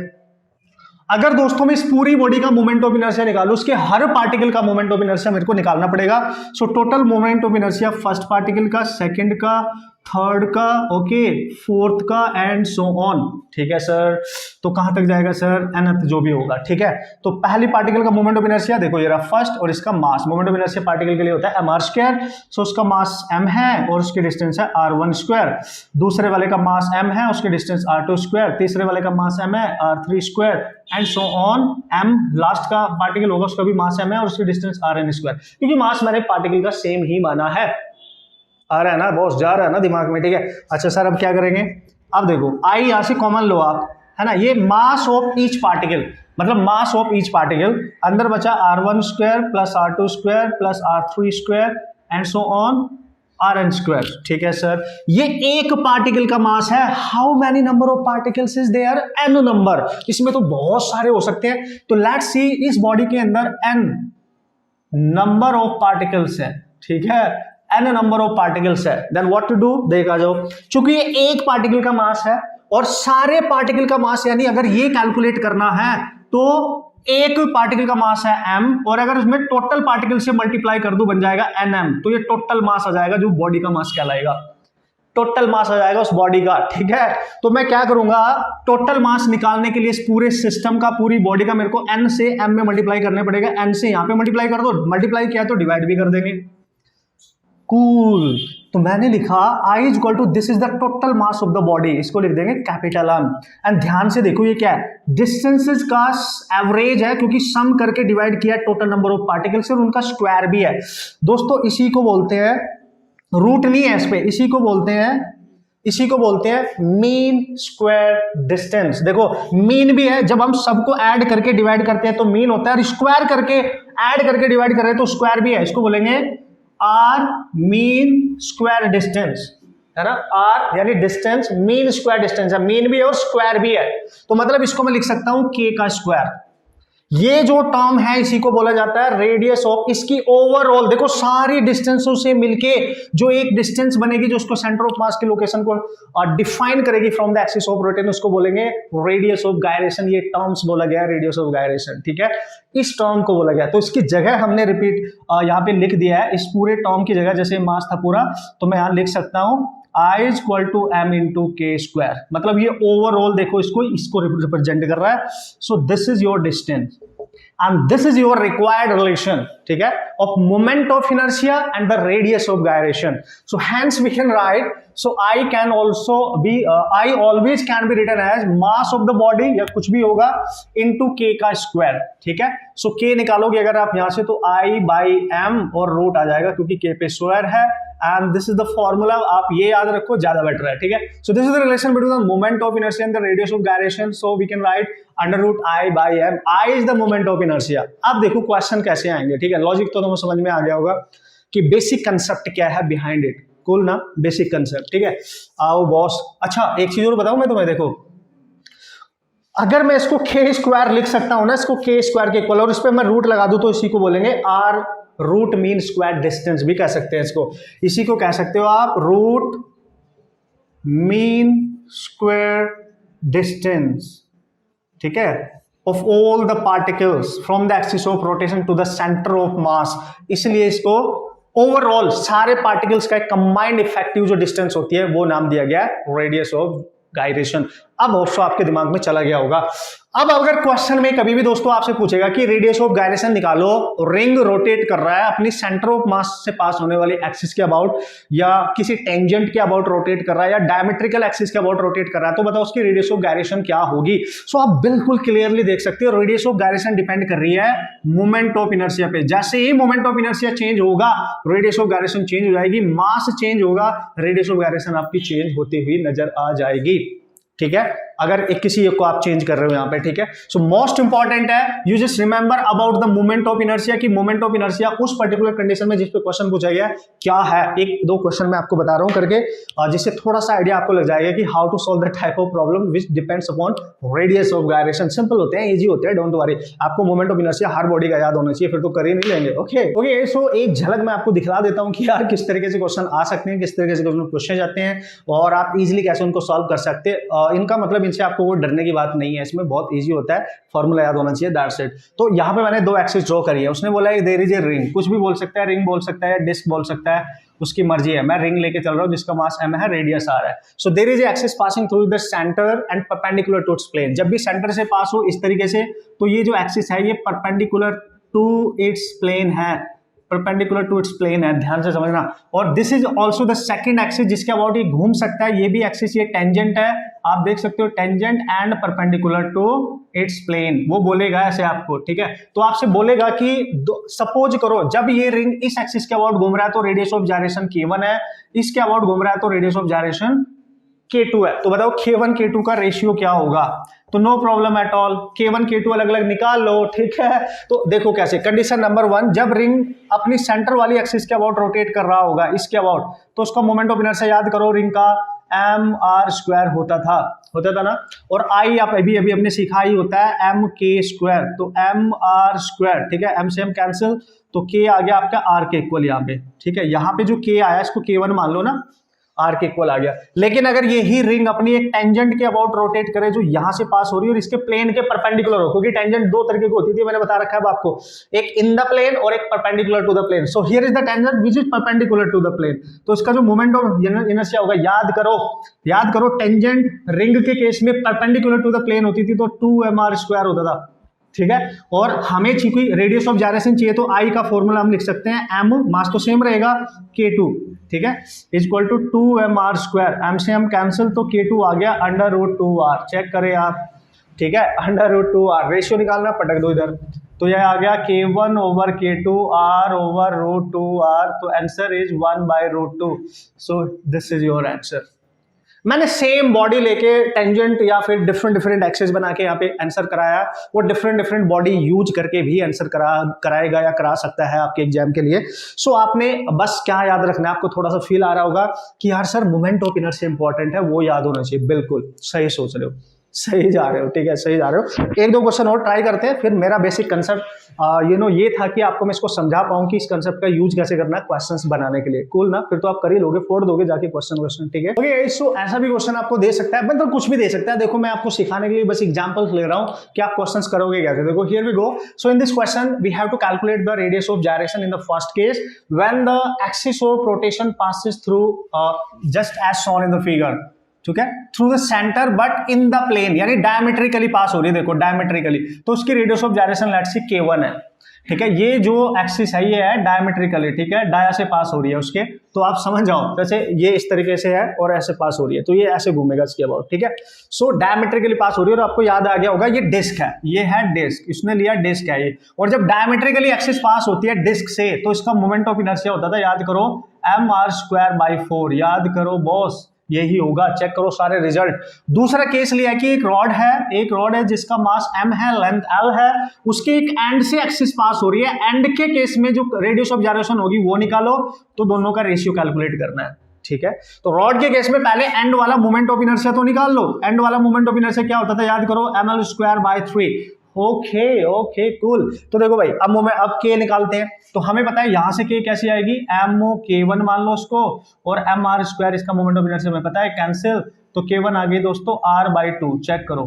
अगर दोस्तों मैं इस पूरी बॉडी का मोमेंट ऑफ इनर्शिया निकालूं, उसके हर पार्टिकल का मोमेंट ऑफ इनर्शिया मेरे को निकालना पड़ेगा। So total moment of inertia first particle का, सेकंड का, थर्ड का, ओके, फोर्थ का एंड सो ऑन, ठीक है सर। तो कहां तक जाएगा सर, nth जो भी होगा, ठीक है। तो पहली पार्टिकल का मोमेंट ऑफ इनर्शिया देखो, ये रहा फर्स्ट, और इसका मास, मोमेंट ऑफ इनर्शिया पार्टिकल के लिए होता है mr², सो उसका मास m है और उसकी डिस्टेंस है r1²। दूसरे वाले का मास m है, उसकी डिस्टेंस r2²। तीसरे वाले का मास m है, r3² and so on. m last का पार्टिकल होगा, उसका भी मास m है और उसकी डिस्टेंस rn², क्योंकि मास मैंने पार्टिकल का सेम ही माना है। आ रहा है ना बॉस, जा रहा है ना दिमाग में, ठीक है। अच्छा सर अब क्या करेंगे, अब देखो आई यहां से कॉमन लो आप, है ना, ये मास ऑफ ईच पार्टिकल, मतलब मास ऑफ ईच पार्टिकल, अंदर बचा r1² plus r2² plus r3² and so on, r n square, ठीक है सर। ये एक पार्टिकल का मास है, how many number of particles is there, n number, इसमें तो बहुत सारे हो सकते हैं। तो लेट्स सी इस बॉडी के अंदर एन नंबर ऑफ पार्टिकल्स है, ठीक है, एन नंबर ऑफ पार्टिकल्स है, देन व्हाट टू डू, देखा जाओ, चूंकि ये एक पार्टिकल का मास है और सारे पार्टिकल का मास, यानी अगर ये कैलकुलेट करना है तो एक पार्टिकल का मास है m, और अगर उसमें टोटल पार्टिकल से मल्टीप्लाई कर दूं बन जाएगा nm, तो ये टोटल मास आ जाएगा जो बॉडी का मास कहलाएगा, टोटल मास आ जाएगा उस बॉडी का, ठीक है। तो मैं क्या करूंगा, टोटल मास निकालने के लिए इस पूरे सिस्टम का, पूरी बॉडी का मेरे को n से m में मल्टीप्लाई करने पड़ेगा, n से यहां पे मल्टीप्लाई कर दो, मल्टीप्लाई किया तो डिवाइड भी कर देंगे, कूल। तो मैंने लिखा I is equal to this is the total mass of the body, इसको लिख देंगे कैपिटल M। एंड ध्यान से देखो ये क्या है, डिस्टेंसेस का एवरेज है, क्योंकि सम करके डिवाइड किया टोटल नंबर ऑफ पार्टिकल्स और उनका स्क्वायर भी है। दोस्तों इसी को बोलते हैं, रूट नहीं है इस पे, इसी को बोलते हैं मीन स्क्वायर डिस्टेंस। देखो मीन भी है, जब हम सबको ऐड करके डिवाइड करते हैं तो मीन होता है, और स्क्वायर करके ऐड करके डिवाइड कर रहे हैं तो स्क्वायर भी है, इसको बोलेंगे आर मीन स्क्वायर डिस्टेंस, है ना, आर यानी डिस्टेंस, मीन स्क्वायर डिस्टेंस है, मीन भी है और स्क्वायर भी है। तो मतलब इसको मैं लिख सकता हूं के का स्क्वायर। ये जो टर्म है इसी को बोला जाता है रेडियस ऑफ, इसकी ओवरऑल देखो सारी डिस्टेंसों से मिलके जो एक डिस्टेंस बनेगी जो उसको सेंटर ऑफ मास की लोकेशन को डिफाइन करेगी from the axis of rotation, उसको बोलेंगे रेडियस ऑफ गायरेशन। ये टर्म्स बोला गया है रेडियस ऑफ गायरेशन, ठीक है, इस टर्म को बोला गया। तो इसकी जगह हमने रिपीट यहाँ पे लिख दिया है, इस पूरे टर्म की जगह, जैसे मास था पूरा, तो मैं यहाँ लिख सकता हूँ I is equal to m into k square. मतलब ये ओवरऑल देखो इसको रिप्रेजेंट कर रहा है। So this is your distance and this is your required relation, ठीक है, of moment of inertia and the radius of gyration. So hence we can write, so I can also be, I always can be written as mass of the body, या कुछ भी होगा, into के का square, ठीक है। सो के निकालोगे अगर आप यहां से तो I बाई एम और रूट आ जाएगा, क्योंकि के पे स्क्वायर है, and this is the formula. आप ये याद रखो, ज्यादा बेटर है, ठीक है। So this is the relation between the moment of inertia and the radius of gyration. So we can write under root I by m, I is the moment of inertia. अब देखो question कैसे आएंगे, ठीक है, logic तो तुम्हें समझ में आ गया होगा कि बेसिक कंसेप्ट क्या है बिहाइंड इट, कूल ना, बेसिक कंसेप्ट, ठीक है। आओ बॉस, अच्छा एक चीज और बताऊं मैं तुम्हें, देखो अगर मैं इसको के स्क्वायर लिख सकता हूं ना, इसको के स्क्वायर के इक्वल, और इस पे मैं रूट लगा दूं तो इसी को बोलेंगे r root mean square distance भी कह सकते हैं इसको, इसी को कह सकते हो आप रूट मीन स्क्वायर डिस्टेंस, ठीक है, of all the particles from the axis of rotation to the centre of mass. इसलिए इसको ओवरऑल सारे पार्टिकल्स का एक कंबाइंड इफेक्टिव जो डिस्टेंस होती है वो नाम दिया गया है रेडियस ऑफ गायरेशन। अब ऑप्शन आपके दिमाग में चला गया होगा। अब अगर क्वेश्चन में कभी भी दोस्तों आपसे पूछेगा कि रेडियस ऑफ गायरेशन निकालो, रिंग रोटेट कर रहा है अपनी सेंटर ऑफ मास से पास होने वाली एक्सिस के अबाउट, या किसी टेंजेंट के अबाउट रोटेट कर रहा है, या डायमेट्रिकल एक्सिस के अबाउट रोटेट कर रहा है, तो बताओ उसकी रेडियस ऑफ गायरेशन क्या होगी। सो आप बिल्कुल क्लियरली देख सकते हो रेडियस ऑफ गायरेशन डिपेंड कर रही है मोमेंट ऑफ इनर्शिया पे। जैसे ही मोमेंट ऑफ इनर्शिया चेंज होगा रेडियस ऑफ गायरेशन चेंज हो जाएगी, मास चेंज होगा रेडियस ऑफ गायरेशन आपकी चेंज होती हुई नजर आ जाएगी, ठीक है, अगर एक किसी एक को आप चेंज कर रहे हो यहाँ पे, ठीक है। सो मोस्ट इंपॉर्टेंट है you just remember about the moment of inertia, कि मोमेंट ऑफ इनर्शिया उस पर्टिकुलर कंडीशन में जिस पे क्वेश्चन पूछा गया क्या है। एक दो क्वेश्चन मैं आपको बता रहा हूँ करके, जिससे थोड़ा सा आइडिया आपको लग जाएगा कि how to solve the type of problem which depends upon radius of gyration. Simple होते हैं, इजी होते हैं, डोंट वरी। आपको मोमेंट ऑफ इनर्शिया हर बॉडी का याद होना चाहिए, फिर तो कर ही नहीं लेंगे। ओके, सो एक झलक मैं आपको दिखला देता हूँ कि यार किस तरीके से क्वेश्चन आ सकते हैं, किस तरीके से क्वेश्चन पूछे जाते हैं, और आप इजिली कैसे उनको सॉल्व कर सकते हैं। इनका मतलब इनसे आपको वो डरने की बात नहीं है, इसमें बहुत इजी होता है, फॉर्मूला याद होना चाहिए, दैट्स इट। तो यहाँ पे मैंने दो एक्सिस ड्रॉ करी है, उसने बोला है देयर इज ए रिंग, कुछ भी बोल सकता है, रिंग बोल सकता है, डिस्क बोल सकता है, उसकी मर्जी है। मैं रिंग लेके चल रहा हूँ जिसका मास m है, रेडियस r है। So there is a axis passing through the centre and perpendicular to its plane. जब भी सेंटर से पास हो इस तरीके से, तो ये जो एक्सिस है ये परपेंडिकुलर टू इट्स प्लेन है, परपेंडिकुलर टू इट्स प्लेन है, ध्यान से समझना। और this is also the second axis जिसके अबाउट ये घूम सकता है, ये भी एक्सिस, ये टेंजेंट है, आप देख सकते हो, tangent and perpendicular to its plane. वो बोलेगा ऐसे आपको, ठीक है। तो आपसे बोलेगा कि सपोज करो जब ये रिंग इस एक्सिस के अबाउट घूम रहा है तो रेडियस ऑफ गायरेशन k1 है, इसके अबाउट घूम रहा है तो रेडियस ऑफ गायरेशन K2 है, तो बताओ K1 K2 का रेशियो क्या होगा? तो no problem at all, K1 K2 अलग अलग निकाल लो, ठीक है। तो देखो कैसे, कंडीशन नंबर 1, जब रिंग अपनी सेंटर वाली एक्सिस के अबाउट रोटेट कर रहा होगा, इसके अबाउट, तो उसका मोमेंट ऑफ इनर्शिया याद करो, रिंग का mr² होता था ना। और आई आप अभी हमने सीखा ही होता है mk², तो mr², ठीक है। m से m कैंसिल, तो k आ गया आपका r के इक्वल यहाँ पे, ठीक है। यहाँ पे जो k आया इसको K1 मान लो ना, r के इक्वल आ गया। लेकिन अगर यही रिंग अपनी एक टेंजेंट के अबाउट रोटेट करे जो यहां से पास हो रही है और इसके प्लेन के परपेंडिकुलर हो, क्योंकि टेंजेंट दो तरीके की होती थी, मैंने बता रखा है आपको, एक इन द प्लेन और एक perpendicular to the plane. So here is the tangent which is perpendicular to the plane, तो इसका जो मोमेंट ऑफ इनर्शिया होगा, याद करो टेंजेंट रिंग के केस में परपेंडिकुलर टू द प्लेन होती थी तो 2mr² होता था, ठीक है। और हमें चाहिए रेडियस ऑफ जायरेशन चाहिए, तो आई का फॉर्मूला हम लिख सकते हैं, m मास तो सेम रहेगा, K2, ठीक है, इक्वल टू 2mr², m से m कैंसिल, तो K2 आ गया √2r, चेक करें आप, ठीक है, √2r, रेशियो निकालना, पटक दो इधर, तो यह आ गया K1 over K2 r over √2r, तो answer is 1/√2। So this is your answer. मैंने सेम बॉडी लेके टेंजेंट या फिर डिफरेंट एक्सेस बना के यहाँ पे आंसर कराया, वो डिफरेंट बॉडी यूज करके भी आंसर कराएगा या करा सकता है आपके एग्जाम के लिए। सो आपने बस क्या याद रखना है, आपको थोड़ा सा फील आ रहा होगा कि यार sir moment of inertia important है, वो याद होना चाहिए। बिल्कुल सही सोच रहे हो, सही जा रहे हो, ठीक है, सही जा रहे हो। एक दो क्वेश्चन और ट्राई करते हैं, फिर मेरा बेसिक कंसेप्ट ये था कि आपको मैं इसको समझा पाऊं कि इस कंसेप्ट का यूज कैसे करना है क्वेश्चंस बनाने के लिए। कूल ना, फिर तो आप कर ही लोगे, फोड़ दोगे जाके क्वेश्चन, ठीक है। ओके, सो ऐसा भी क्वेश्चन आपको दे सकता है, मतलब कुछ भी दे सकता है। देखो मैं आपको सिखाने के लिए बस एग्जांपल्स ले रहा हूं कि आप क्वेश्चंस करोगे कैसे। देखो here we go. So in this question we have to calculate the radius of gyration in the first case when the axis of rotation passes through just as shown in the figure, ठीक है, through the centre but in the plane, यानी diametrically pass हो रही है। देखो diametrically, तो उसकी radius of gyration let's say K1 है, ठीक है। ये जो एक्सिस है ये है डायमेट्रिकली, ठीक है, डाया से पास हो रही है उसके, तो आप समझ जाओ, जैसे ये इस तरीके से है और ऐसे पास हो रही है, तो ये ऐसे घूमेगा इसके अबाउट, ठीक है। सो डायमेट्रिकली पास हो रही है, और आपको याद आ गया होगा ये डिस्क है, ये है डिस्क, इसने लिया डिस्क है ये, और जब डायमेट्रिकली एक्सिस पास होती है डिस्क से, तो इसका मोमेंट ऑफ इनर्शिया होता था, याद करो, mr²/4, याद करो बॉस, यही होगा। चेक करो सारे रिजल्ट। दूसरा केस लिया कि एक रॉड है जिसका मास m है, लेंथ l है, उसके एक एंड से एक्सिस पास हो रही है, एंड के केस में जो रेडियस ऑफ जायरेशन होगी वो निकालो, तो दोनों का रेशियो कैलकुलेट करना है, ठीक है। तो रॉड के केस में पहले एंड वाला मोमेंट ऑफ इनर्शिया तो निकाल लो। एंड वाला मोमेंट ऑफ इनर्शिया क्या होता था, याद करो, ml²/3। Okay cool. तो देखो भाई, अब K निकालते हैं, तो हमें पता है यहां से K कैसी आएगी, mK1 मान लो उसको, और mr², इसका मोमेंट ऑफ इनर्शिया हमें पता है, कैंसिल, तो K1 आ गई दोस्तों r/2, चेक करो,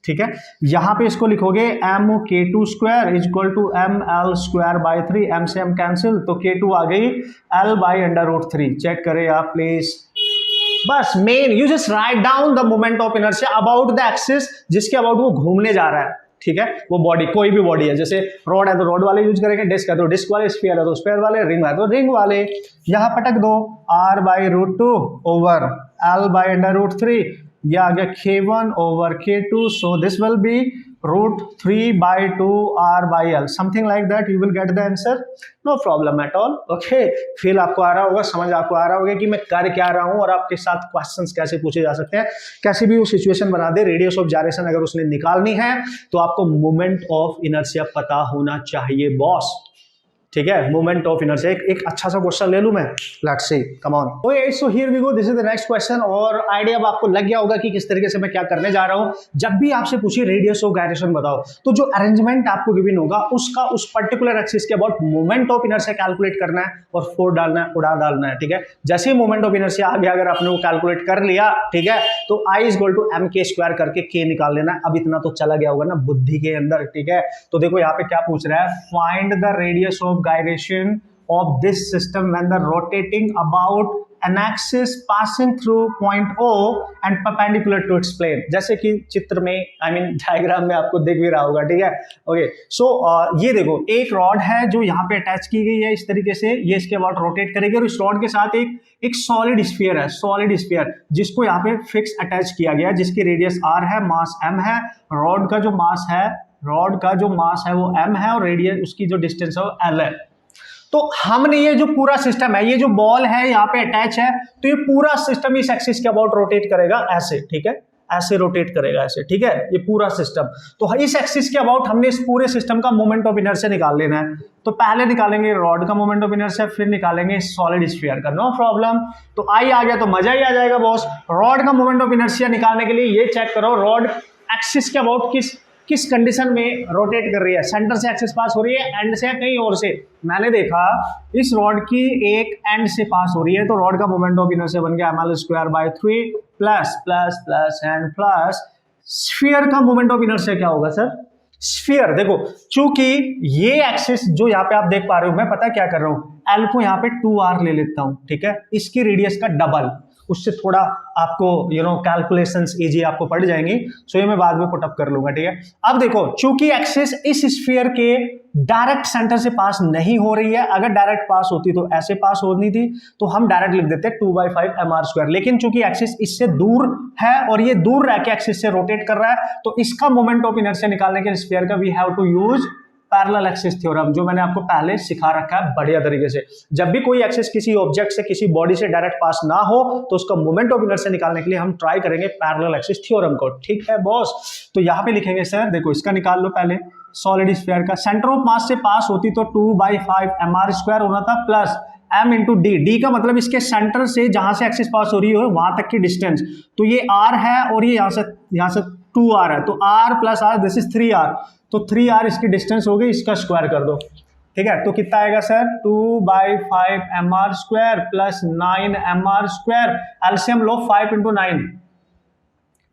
ठीक है। यहां पे इसको लिखोगे mK2² = ml²/3, m से m कैंसिल, तो K2 आ गई l/√3, चेक करें आप प्लीज। बस main, you just write down the moment of inertia about the axis जिसके अबाउट वो घूमने जा रहा है, ठीक है। वो बॉडी, कोई भी बॉडी है, जैसे रॉड है तो रॉड वाले यूज करेंगे, डिस्क है तो डिस्क वाले, स्फीयर है तो स्फीयर वाले, रिंग है तो रिंग वाले। यहां पटक दो, r/√2 ओवर l/√3, ये आ गया K1 over K2, so this will be √3/2 r/l, something like that, you will get the answer, no problem at all. Okay, feel आपको आ रहा होगा, समझ आपको आ रहा होगा कि मैं कर क्या रहा हूं और आपके साथ क्वेश्चंस कैसे पूछे जा सकते हैं। कैसे भी वो सिचुएशन बना दे, रेडियस ऑफ जायरेशन अगर उसने निकालनी है तो आपको मोमेंट ऑफ इनर्शिया पता होना चाहिए बॉस, ठीक है। मोमेंट ऑफ इनर्शिया, एक अच्छा सा क्वेश्चन ले लूं मैं, let's see, come on. Okay, so here we go, this is the next question. और आइडिया अब आपको लग गया होगा कि किस तरीके से मैं क्या करने जा रहा हूं। जब भी आपसे पूछिए रेडियस ऑफ गायरेशन बताओ, तो जो अरेंजमेंट आपको गिवन होगा उसका उस पर्टिकुलर एक्सिस के about moment of inertia calculate करना है और फोर्स डालना है, उड़ा डालना है, ठीक है। जैसे ही मोमेंट ऑफ इनर्शिया आ गया, अगर आपने वो कैलकुलेट कर लिया, ठीक है, तो I = mk² करके K निकाल लेना। अब इतना तो चला गया होगा ना बुद्धि के अंदर, ठीक है। तो देखो यहाँ पे क्या पूछ रहा है, find the radius of gyration of this system when the rotating about an axis passing through point O and perpendicular to its plane, जैसे कि चित्र में, I mean डायग्राम में आपको दिख भी रहा होगा, ठीक है। ओके, सो ये देखो, एक रॉड है जो यहाँ पे अटैच की गई है इस तरीके से, ये इसके अबाउट रोटेट करेगी, और इस रॉड के साथ एक सॉलिड स्फीयर है, सॉलिड स्फीयर, जिसको यहाँ पे फिक्स अटैच किया गया है, जिसकी रेडियस r है, मास m है, रॉड का जो मास है वो m है, और रेडियस उसकी जो डिस्टेंस है वो l है। तो हमने ये जो पूरा सिस्टम है, ये जो बॉल है यहाँ पे अटैच है, तो ये पूरा सिस्टम इस एक्सिस के अबाउट रोटेट करेगा ऐसे, ठीक है, ऐसे रोटेट करेगा ऐसे, ठीक है, ये पूरा सिस्टम। तो इस एक्सिस के अबाउट हमने इस पूरे सिस्टम का मोमेंट ऑफ इनर्शिया निकाल लेना है। तो पहले निकालेंगे रॉड का मोमेंट ऑफ इनर्शिया, फिर निकालेंगे सॉलिड स्फीयर का, नो प्रॉब्लम। तो आई आ गया तो मजा ही आ जाएगा बॉस। रॉड का मोमेंट ऑफ इनर्शिया निकालने के लिए ये चेक करो, रॉड एक्सिस के अबाउट किस कंडीशन में रोटेट कर रही है, सेंटर से एक्सिस पास हो रही है, एंड से या कहीं और से। मैंने देखा इस रॉड की एक एंड से पास हो रही है, तो रॉड का मोमेंट ऑफ इनर्शिया बन गया ml² plus plus plus and plus. Sphere का मोमेंट ऑफ इनर्शिया क्या होगा सर? स्फीयर देखो, चूंकि ये एक्सिस जो यहाँ पे आप देख पा रहे हो, मैं पता क्या कर रहा हूँ, एल को यहाँ पे 2r ले लेता हूँ, ठीक है, इसकी रेडियस का डबल, उससे थोड़ा आपको कैलकुलेशंस इजी आपको पड़ जाएंगी, सो ये मैं बाद में पुट अप कर लूंगा, ठीक है। अब देखो, चूंकि एक्सिस इस स्फीयर के डायरेक्ट सेंटर से पास नहीं हो रही है, अगर डायरेक्ट पास होती तो ऐसे पास होनी थी, तो हम डायरेक्ट लिख देते 2/5 mr², लेकिन चूंकि एक्सिस इससे दूर है और ये दूर रह के एक्सिस से रोटेट कर रहा है, तो इसका मोमेंट ऑफ इनर्शिया निकालने के स्फीयर का we have to use parallel axis theorem, जो मैंने आपको पहले सिखा रखा है बढ़िया तरीके से। जब भी कोई एक्सिस किसी ऑब्जेक्ट से, किसी बॉडी से डायरेक्ट पास ना हो, तो उसका मोमेंट ऑफ इनर्शिया निकालने के लिए हम ट्राई करेंगे पैरेलल एक्सिस थ्योरम को, ठीक है बॉस। तो यहाँ पे लिखेंगे सर, देखो इसका निकाल लो पहले, सॉलिड स्फीयर का सेंटर ऑफ मास से पास होती तो 2/5 mr² होना था, प्लस m इंटू डी का मतलब इसके सेंटर से जहां से एक्सिस पास हो रही है वहां तक की डिस्टेंस, तो ये r है और ये यहाँ से 2r है, तो r plus r, this is 3r, तो 3r इसकी डिस्टेंस हो गई, इसका स्क्वायर कर दो, ठीक है। तो कितना आएगा sir? 2/5 mr² plus 9 mr², LCM low, 5 into 9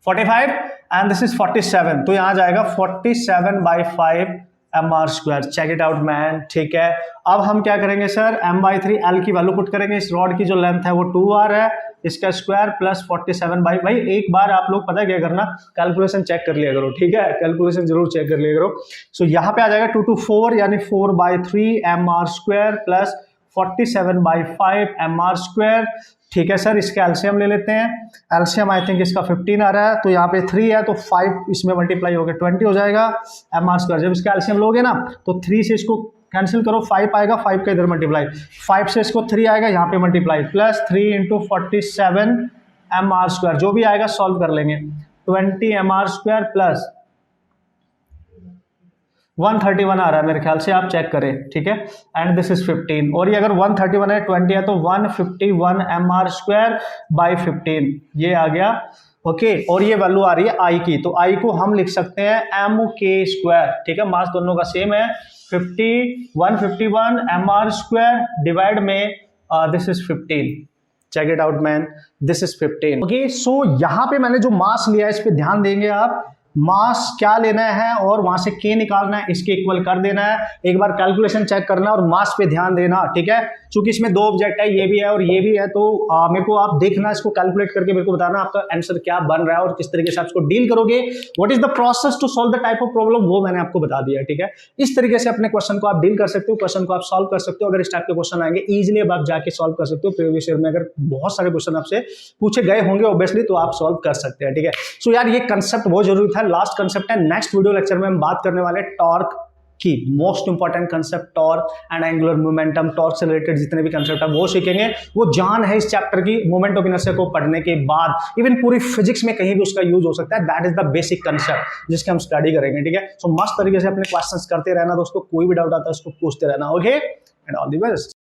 45 and this is 47, तो यहां जाएगा 47/5 mr²। Check it out man, ठीक है। अब हम क्या करेंगे सर, m/3 l की वैल्यू पुट करेंगे, इस रॉड की जो लेंथ है वो 2r है, इसका स्क्वायर प्लस 47 भाई एक बार आप लोग पता क्या करना, कैलकुलेशन चेक कर लिया करो, ठीक है, कैलकुलेशन जरूर चेक कर लिया करो। सो यहाँ पे आ जाएगा 2 to 4 यानी 4/3 mr² प्लस 47/5 mr², ठीक है सर। इसका एलसीएम ले लेते हैं, एलसीएम आई थिंक इसका 15 आ रहा है, तो यहाँ पे 3 है तो 5 इसमें मल्टीप्लाई हो गया 20 हो जाएगा mr²। जब इसका एलसीएम लोगे ना तो 3 से इसको कैंसिल करो, 5 आएगा, 5 का इधर मल्टीप्लाई, 5 से इसको 3 आएगा यहाँ पे मल्टीप्लाई, प्लस 3 इंटू 47 mr², जो भी आएगा सॉल्व कर लेंगे, 20 mr² प्लस 131 आ रहा है मेरे ख्याल से, आप चेक करें, ठीक है, एंड दिस इज 15, और ये अगर 131 है 20 है तो 151 mr²/15 ये आ गया, ओके। और ये वैल्यू आ रही है आई की, तो आई को हम लिख सकते हैं mk², ठीक है, मास दोनों का सेम है, 151 mr² डिवाइड में this is 15, check it out man, this is 15, okay. So यहाँ पे मैंने जो मास लिया है इस पे ध्यान देंगे आप, मास क्या लेना है और वहां से k निकालना है, इसके इक्वल कर देना है, एक बार कैलकुलेशन चेक करना और मास पे ध्यान देना, ठीक है। चूंकि इसमें दो ऑब्जेक्ट है, ये भी है और ये भी है, तो मेरे को आप देखना, इसको कैलकुलेट करके मेरे को बताना आपका आंसर क्या बन रहा है और किस तरीके से आप इसको डील करोगे, what is the process to solve the type of problem, वो मैंने आपको बता दिया, ठीक है। इस तरीके से अपने क्वेश्चन को आप डील कर सकते हो, क्वेश्चन को आप सॉल्व कर सकते हो। अगर इस टाइप के क्वेश्चन आएंगे इजिली अब आप जाके सॉल्व कर सकते हो, प्रीवियस ईयर में अगर बहुत सारे क्वेश्चन आपसे पूछे गए होंगे ऑब्वियसली, तो आप सॉल्व कर सकते हैं, ठीक है। सो यार ये कंसेप्ट बहुत जरूरी था, लास्ट कंसेप्ट है। नेक्स्ट वीडियो लेक्चर में हम बात करने वाले टॉर्क की, most important concept torque and angular momentum, torque से रिलेटेड जितने भी कंसेप्ट है वो सीखेंगे, वो जान है इस चैप्टर की, मोमेंट ऑफ इनर्शिया को पढ़ने के बाद इवन पूरी फिजिक्स में कहीं भी उसका यूज हो सकता है, that is the basic concept जिसके हम स्टडी करेंगे, ठीक है। सो मस्त तरीके से अपने क्वेश्चंस करते रहना दोस्तों, कोई भी डाउट आता है उसको पूछते रहना, okay, and all the best.